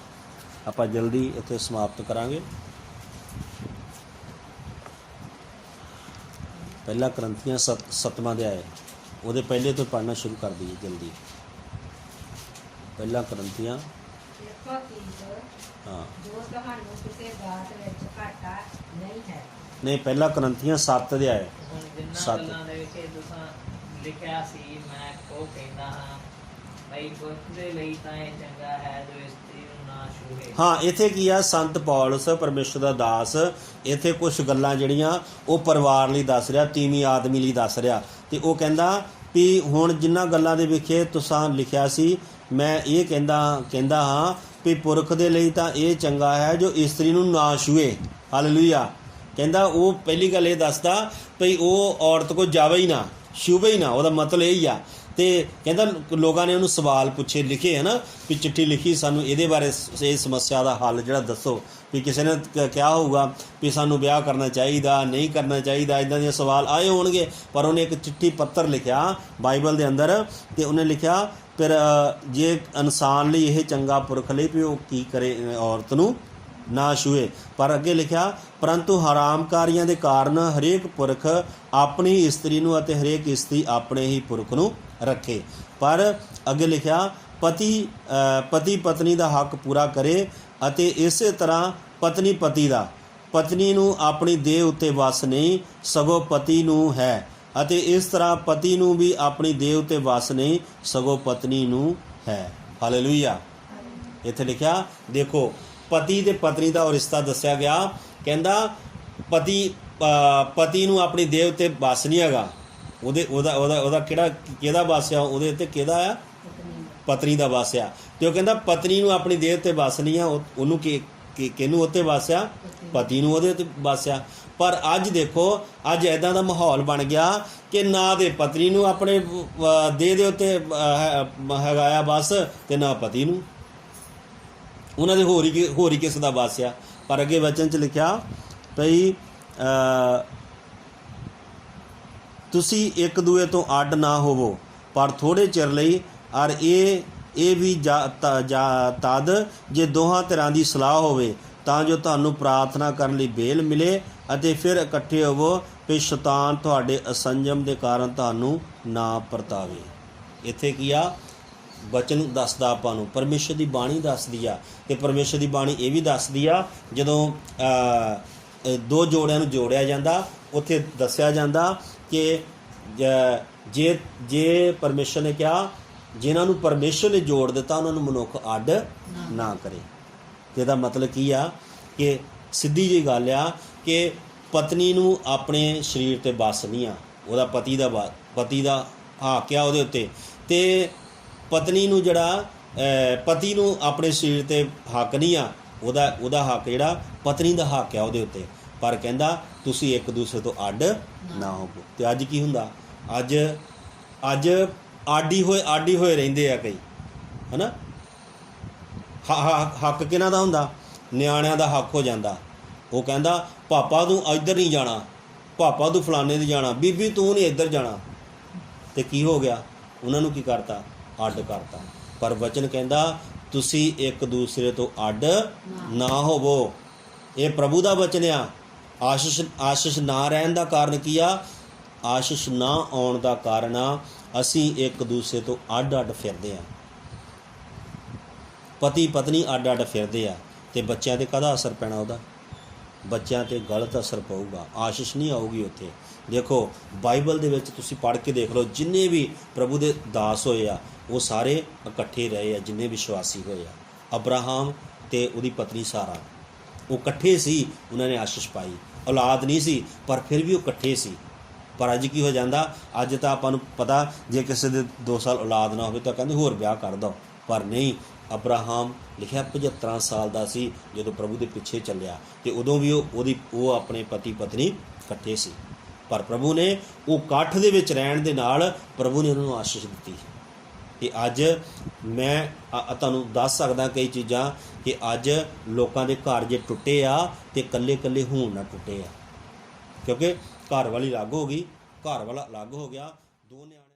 [SPEAKER 1] ਆਪਾਂ ਜਲਦੀ ਇੱਥੇ ਸਮਾਪਤ ਕਰਾਂਗੇ। ਪਹਿਲਾ ਕੁਰਿੰਥੀਆਂ 7ਵਾਂ ਅਧਿਆਇ ਉਹਦੇ ਪਹਿਲੇ ਤੋਂ ਪੜ੍ਹਨਾ ਸ਼ੁਰੂ ਕਰ ਦਈਏ ਜਲਦੀ। ਪਹਿਲਾ ਕੁਰਿੰਥੀਆਂ
[SPEAKER 4] ਦੇਖੋ ਤੀਤ
[SPEAKER 1] ਹਾਂ
[SPEAKER 4] ਜੋ ਤੁਹਾਨੂੰ ਕਿਸੇ ਬਾਤ ਵਿੱਚ ਘਾਟਾ ਨਹੀਂ ਹੈ।
[SPEAKER 1] ਨਹੀਂ ਪਹਿਲਾ ਕੁਰਿੰਥੀਆਂ 7 ਅਧਿਆਇ
[SPEAKER 5] ਹੁਣ ਜਿੰਨਾਂ
[SPEAKER 1] ਸੱਤ।
[SPEAKER 5] ਗੱਲਾਂ ਦੇ ਵਿੱਚ ਤੁਸੀਂ ਲਿਖਿਆ ਸੀ, ਮੈਂ ਉਹ ਕਹਿੰਦਾ ਹਾਂ ਬਈ ਪੁਰਖ ਦੇ ਲਈ ਤਾਂ ਇਹ ਚੰਗਾ ਹੈ ਜੋ ਇਸਤਰੀ ਨੂੰ ਨਾ ਛੂਹੇ।
[SPEAKER 1] ਹਾਂ ਇੱਥੇ ਕੀ ਆ, ਸੰਤ ਪੌਲਸ ਪਰਮੇਸ਼ਰ ਦਾ ਦਾਸ ਇੱਥੇ ਕੁਝ ਗੱਲਾਂ ਜਿਹੜੀਆਂ ਉਹ ਪਰਿਵਾਰ ਲਈ ਦੱਸ ਰਿਹਾ, ਤੀਵੀਂ ਆਦਮੀ ਲਈ ਦੱਸ ਰਿਹਾ। ਤੇ ਉਹ ਕਹਿੰਦਾ ਵੀ ਹੁਣ ਜਿਨ੍ਹਾਂ ਗੱਲਾਂ ਦੇ ਵਿਖੇ ਤੁਸੀਂ ਲਿਖਿਆ ਸੀ, ਮੈਂ ਇਹ ਕਹਿੰਦਾ ਹਾਂ ਵੀ ਪੁਰਖ ਦੇ ਲਈ ਤਾਂ ਇਹ ਚੰਗਾ ਹੈ ਜੋ ਇਸਤਰੀ ਨੂੰ ਨਾ ਛੂਹੇ। ਹਾਲੇਲੂਇਆ। ਕਹਿੰਦਾ ਉਹ ਪਹਿਲੀ ਗੱਲ ਇਹ ਦੱਸਦਾ ਭਈ ਉਹ ਔਰਤ ਕੋ ਜਾਵੇ ਹੀ ਨਾ, ਛੂਹੇ ਹੀ ਨਾ, ਉਹਦਾ ਮਤਲਬ ਇਹ ਹੀ ਆ। ਤੇ ਕਹਿੰਦਾ ਲੋਕਾਂ ਨੇ ਉਹਨੂੰ ਸਵਾਲ ਪੁੱਛੇ, ਲਿਖੇ ਹੈ ਨਾ ਵੀ ਚਿੱਠੀ ਲਿਖੀ ਸਾਨੂੰ ਇਹਦੇ ਬਾਰੇ, ਇਹ ਸਮੱਸਿਆ ਦਾ ਹੱਲ ਜਿਹੜਾ ਦੱਸੋ। ਵੀ ਕਿਸੇ ਨੇ ਕਿਹਾ ਹੋਊਗਾ ਵੀ ਸਾਨੂੰ ਵਿਆਹ ਕਰਨਾ ਚਾਹੀਦਾ, ਨਹੀਂ ਕਰਨਾ ਚਾਹੀਦਾ, ਇੱਦਾਂ ਦੀਆਂ ਸਵਾਲ ਆਏ ਹੋਣਗੇ। ਪਰ ਉਹਨੇ ਇੱਕ ਚਿੱਠੀ ਪੱਤਰ ਲਿਖਿਆ ਬਾਈਬਲ ਦੇ ਅੰਦਰ, ਤੇ ਉਹਨੇ ਲਿਖਿਆ ਫਿਰ ਜੇ ਇਨਸਾਨ ਲਈ ਇਹ ਚੰਗਾ ਪੁਰਖ ਲਈ ਵੀ ਉਹ ਕੀ ਕਰੇ, ਔਰਤ ਨੂੰ ਨਾ ਛੂਹੇ। ਪਰ ਅੱਗੇ ਲਿਖਿਆ ਪਰੰਤੂ ਹਰਾਮਕਾਰੀਆਂ ਦੇ ਕਾਰਨ ਹਰੇਕ ਪੁਰਖ ਆਪਣੀ ਇਸਤਰੀ ਨੂੰ ਅਤੇ ਹਰੇਕ ਇਸਤਰੀ ਆਪਣੇ ਹੀ ਪੁਰਖ ਨੂੰ ਰੱਖੇ। ਪਰ ਅੱਗੇ ਲਿਖਿਆ ਪਤੀ ਪਤਨੀ ਦਾ ਹੱਕ ਪੂਰਾ ਕਰੇ ਅਤੇ ਇਸੇ ਤਰ੍ਹਾਂ ਪਤਨੀ ਨੂੰ ਆਪਣੀ ਦੇਹ ਉੱਤੇ ਵਸ ਨਹੀਂ ਸਗੋਂ ਪਤੀ ਨੂੰ ਹੈ, ਅਤੇ ਇਸ ਤਰ੍ਹਾਂ ਪਤੀ ਨੂੰ ਵੀ ਆਪਣੀ ਦੇਹ ਉੱਤੇ ਵਸ ਨਹੀਂ ਸਗੋਂ ਪਤਨੀ ਨੂੰ ਹੈ। ਹਾਲੇਲੂਇਆ। ਇੱਥੇ ਲਿਖਿਆ ਦੇਖੋ ਪਤੀ ਤੇ ਪਤਨੀ ਦਾ ਉਹ ਰਿਸ਼ਤਾ ਦੱਸਿਆ ਗਿਆ। ਕਹਿੰਦਾ ਪਤੀ ਨੂੰ ਆਪਣੀ ਦੇਹ ਉੱਤੇ ਵਸ ਨਹੀਂ ਹੈਗਾ, ਉਹਦਾ ਕਿਹਦਾ ਵਸ ਆ, ਉਹਦੇ ਉੱਤੇ ਕਿਹਦਾ ਆ, ਪਤਨੀ ਦਾ ਵਸ ਆ। ਤੇ ਉਹ ਕਹਿੰਦਾ ਪਤਨੀ ਨੂੰ ਆਪਣੀ ਦੇਹ ਉੱਤੇ ਵਸ ਨਹੀਂ ਆ, ਉਹਨੂੰ ਕਿਹਨੂੰ ਉੱਤੇ ਵਸ ਆ, ਪਤੀ ਨੂੰ ਉਹਦੇ ਉੱਤੇ ਵਸ ਆ। ਪਰ ਅੱਜ ਦੇਖੋ ਅੱਜ ਇੱਦਾਂ ਦਾ ਮਾਹੌਲ ਬਣ ਗਿਆ ਕਿ ਨਾ ਦੇ ਪਤਨੀ ਨੂੰ ਆਪਣੇ ਦੇਹ ਦੇ ਉੱਤੇ ਹੈਗਾ ਆ ਬਸ, ਤੇ ਨਾ ਪਤੀ ਨੂੰ, ਉਹਨਾਂ ਦੇ ਹੋਰ ਹੀ ਕਿਸੇ ਦਾ ਵਸ ਆ। ਪਰ ਅੱਗੇ ਵਚਨ 'ਚ ਲਿਖਿਆ ਭਈ ਤੁਸੀਂ ਇੱਕ ਦੂਏ ਤੋਂ ਅੱਡ ਨਾ ਹੋਵੋ ਪਰ ਥੋੜ੍ਹੇ ਚਿਰ ਲਈ, ਔਰ ਇਹ ਵੀ ਤਦ ਜੇ ਦੋਹਾਂ ਧਿਰਾਂ ਦੀ ਸਲਾਹ ਹੋਵੇ ਤਾਂ ਜੋ ਤੁਹਾਨੂੰ ਪ੍ਰਾਰਥਨਾ ਕਰਨ ਲਈ ਬੇਲ ਮਿਲੇ ਅਤੇ ਫਿਰ ਇਕੱਠੇ ਹੋਵੋ ਵੀ ਸ਼ੈਤਾਨ ਤੁਹਾਡੇ ਅਸੰਜਮ ਦੇ ਕਾਰਨ ਤੁਹਾਨੂੰ ਨਾ ਪਰਤਾਵੇ। ਇੱਥੇ ਕੀ ਆ, ਵਚਨ ਦੱਸਦਾ ਆਪਾਂ ਨੂੰ, ਪਰਮੇਸ਼ਰ ਦੀ ਬਾਣੀ ਦੱਸਦੀ ਆ। ਤੇ ਪਰਮੇਸ਼ਰ ਦੀ ਬਾਣੀ ਇਹ ਵੀ ਦੱਸਦੀ ਆ ਜਦੋਂ ਦੋ ਜੋੜਿਆਂ ਨੂੰ ਜੋੜਿਆ ਜਾਂਦਾ, ਉੱਥੇ ਦੱਸਿਆ ਜਾਂਦਾ ਕਿ ਜੇ ਪਰਮੇਸ਼ਰ ਨੇ ਕਿਹਾ ਜਿਨ੍ਹਾਂ ਨੂੰ ਪਰਮੇਸ਼ਰ ਨੇ ਜੋੜ ਦਿੱਤਾ ਉਹਨਾਂ ਨੂੰ ਮਨੁੱਖ ਅੱਡ ਨਾ ਕਰੇ। ਤੇ ਇਹਦਾ ਮਤਲਬ ਕੀ ਆ ਕਿ ਸਿੱਧੀ ਜਿਹੀ ਗੱਲ ਆ ਕਿ ਪਤਨੀ ਨੂੰ ਆਪਣੇ ਸਰੀਰ 'ਤੇ ਵੱਸ ਨਹੀਂ ਆ, ਉਹਦਾ ਪਤੀ ਦਾ ਹੱਕ ਆ ਉਹਦੇ ਉੱਤੇ, ਤੇ ਪਤਨੀ ਨੂੰ ਜਿਹੜਾ ਪਤੀ ਨੂੰ ਆਪਣੇ ਸਰੀਰ 'ਤੇ ਹੱਕ ਨਹੀਂ ਆ, ਉਹਦਾ ਹੱਕ ਜਿਹੜਾ ਪਤਨੀ ਦਾ ਹੱਕ ਆ ਉਹਦੇ ਉੱਤੇ। ਪਰ ਕਹਿੰਦਾ ਤੁਸੀਂ ਇੱਕ ਦੂਸਰੇ ਤੋਂ ਅੱਡ ਨਾ ਹੋਵੋ। ਤੇ ਅੱਜ ਕੀ ਹੁੰਦਾ, ਅੱਜ ਆਡੀ ਹੋਏ ਰਹਿੰਦੇ ਆ ਕਈ, ਹੈ ਨਾ। ਹੱਕ ਕਿਹਨਾਂ ਦਾ ਹੁੰਦਾ, ਨਿਆਣਿਆਂ ਦਾ ਹੱਕ ਹੋ ਜਾਂਦਾ। ਉਹ ਕਹਿੰਦਾ ਪਾਪਾ ਤੂੰ ਇੱਧਰ ਨਹੀਂ ਜਾਣਾ, ਪਾਪਾ ਤੂੰ ਫਲਾਣੇ ਦੇ ਜਾਣਾ, ਬੀਬੀ ਤੂੰ ਨਹੀਂ ਇੱਧਰ ਜਾਣਾ। ਤੇ ਕੀ ਹੋ ਗਿਆ, ਉਹਨਾਂ ਨੂੰ ਕੀ ਕਰਤਾ, ਅੱਡ ਕਰਤਾ। ਪਰ ਵਚਨ ਕਹਿੰਦਾ ਤੁਸੀਂ ਇੱਕ ਦੂਸਰੇ ਤੋਂ ਅੱਡ ਨਾ ਹੋਵੋ। ਇਹ ਪ੍ਰਭੂ ਦਾ ਵਚਨ ਆ। ਆਸ਼ਿਸ਼ ਨਾ ਰਹਿਣ ਦਾ ਕਾਰਨ ਕੀ ਆ, ਆਸ਼ਿਸ਼ ਨਾ ਆਉਣ ਦਾ ਕਾਰਨ ਆ ਅਸੀਂ ਇੱਕ ਦੂਸਰੇ ਤੋਂ ਅੱਡ ਫਿਰਦੇ ਆ। ਪਤੀ ਪਤਨੀ ਅੱਡ ਫਿਰਦੇ ਆ। ਤੇ ਬੱਚਿਆਂ 'ਤੇ ਕਾਹਦਾ ਅਸਰ ਪੈਣਾ, ਉਹਦਾ ਬੱਚਿਆਂ 'ਤੇ ਗਲਤ ਅਸਰ ਪਊਗਾ, ਆਸ਼ਿਸ਼ ਨਹੀਂ ਆਊਗੀ ਉੱਥੇ। ਦੇਖੋ ਬਾਈਬਲ ਦੇ ਵਿੱਚ ਤੁਸੀਂ ਪੜ੍ਹ ਕੇ ਦੇਖ ਲਓ, ਜਿੰਨੇ ਵੀ ਪ੍ਰਭੂ ਦੇ ਦਾਸ ਹੋਏ ਆ ਉਹ ਸਾਰੇ ਇਕੱਠੇ ਰਹੇ ਆ, ਜਿੰਨੇ ਵਿਸ਼ਵਾਸੀ ਹੋਏ ਆ। ਅਬਰਾਹਮ ਤੇ ਉਹਦੀ ਪਤਨੀ ਸਾਰਾ, ਉਹ ਇਕੱਠੇ ਸੀ, ਉਹਨਾਂ ਨੇ ਆਸ਼ਿਸ਼ ਪਾਈ। ਔਲਾਦ ਨਹੀਂ ਸੀ ਪਰ ਫਿਰ ਵੀ ਉਹ ਇਕੱਠੇ ਸੀ। ਪਰ ਅੱਜ ਕੀ ਹੋ ਜਾਂਦਾ, ਅੱਜ ਤਾਂ ਆਪਾਂ ਨੂੰ ਪਤਾ ਜੇ ਕਿਸੇ ਦੇ 2 ਸਾਲ ਔਲਾਦ ਨਾ ਹੋਵੇ ਤਾਂ ਕਹਿੰਦੇ ਹੋਰ ਵਿਆਹ ਕਰ ਦਿਓ। ਪਰ ਨਹੀਂ, ਅਬਰਾਹਮ ਲਿਖਿਆ 75 ਸਾਲ ਦਾ ਸੀ ਜਦੋਂ ਪ੍ਰਭੂ ਦੇ ਪਿੱਛੇ ਚੱਲਿਆ, ਤੇ ਉਦੋਂ ਵੀ ਉਹ ਆਪਣੇ ਪਤੀ ਪਤਨੀ ਇਕੱਠੇ ਸੀ। ਪਰ ਪ੍ਰਭੂ ਨੇ ਉਹ ਇਕੱਠ ਦੇ ਵਿੱਚ ਰਹਿਣ ਦੇ ਨਾਲ ਪ੍ਰਭੂ ਨੇ ਉਹਨਾਂ ਨੂੰ ਆਸ਼ੀਸ਼ ਦਿੱਤੀ। ਕਿ ਅੱਜ ਮੈਂ ਤੁਹਾਨੂੰ ਦੱਸ ਸਕਦਾ ਕਈ ਚੀਜ਼ਾਂ ਕਿ ਅੱਜ ਲੋਕਾਂ ਦੇ ਘਰ ਜੇ ਟੁੱਟੇ ਆ ਤੇ ਇਕੱਲੇ ਇਕੱਲੇ ਹੋਣ ਨਾ ਟੁੱਟੇ ਆ, ਕਿਉਂਕਿ ਘਰ ਵਾਲੀ ਅਲੱਗ ਹੋ ਗਈ, ਘਰ ਵਾਲਾ ਅਲੱਗ ਹੋ ਗਿਆ, ਦੋ ਨਿਆਣੇ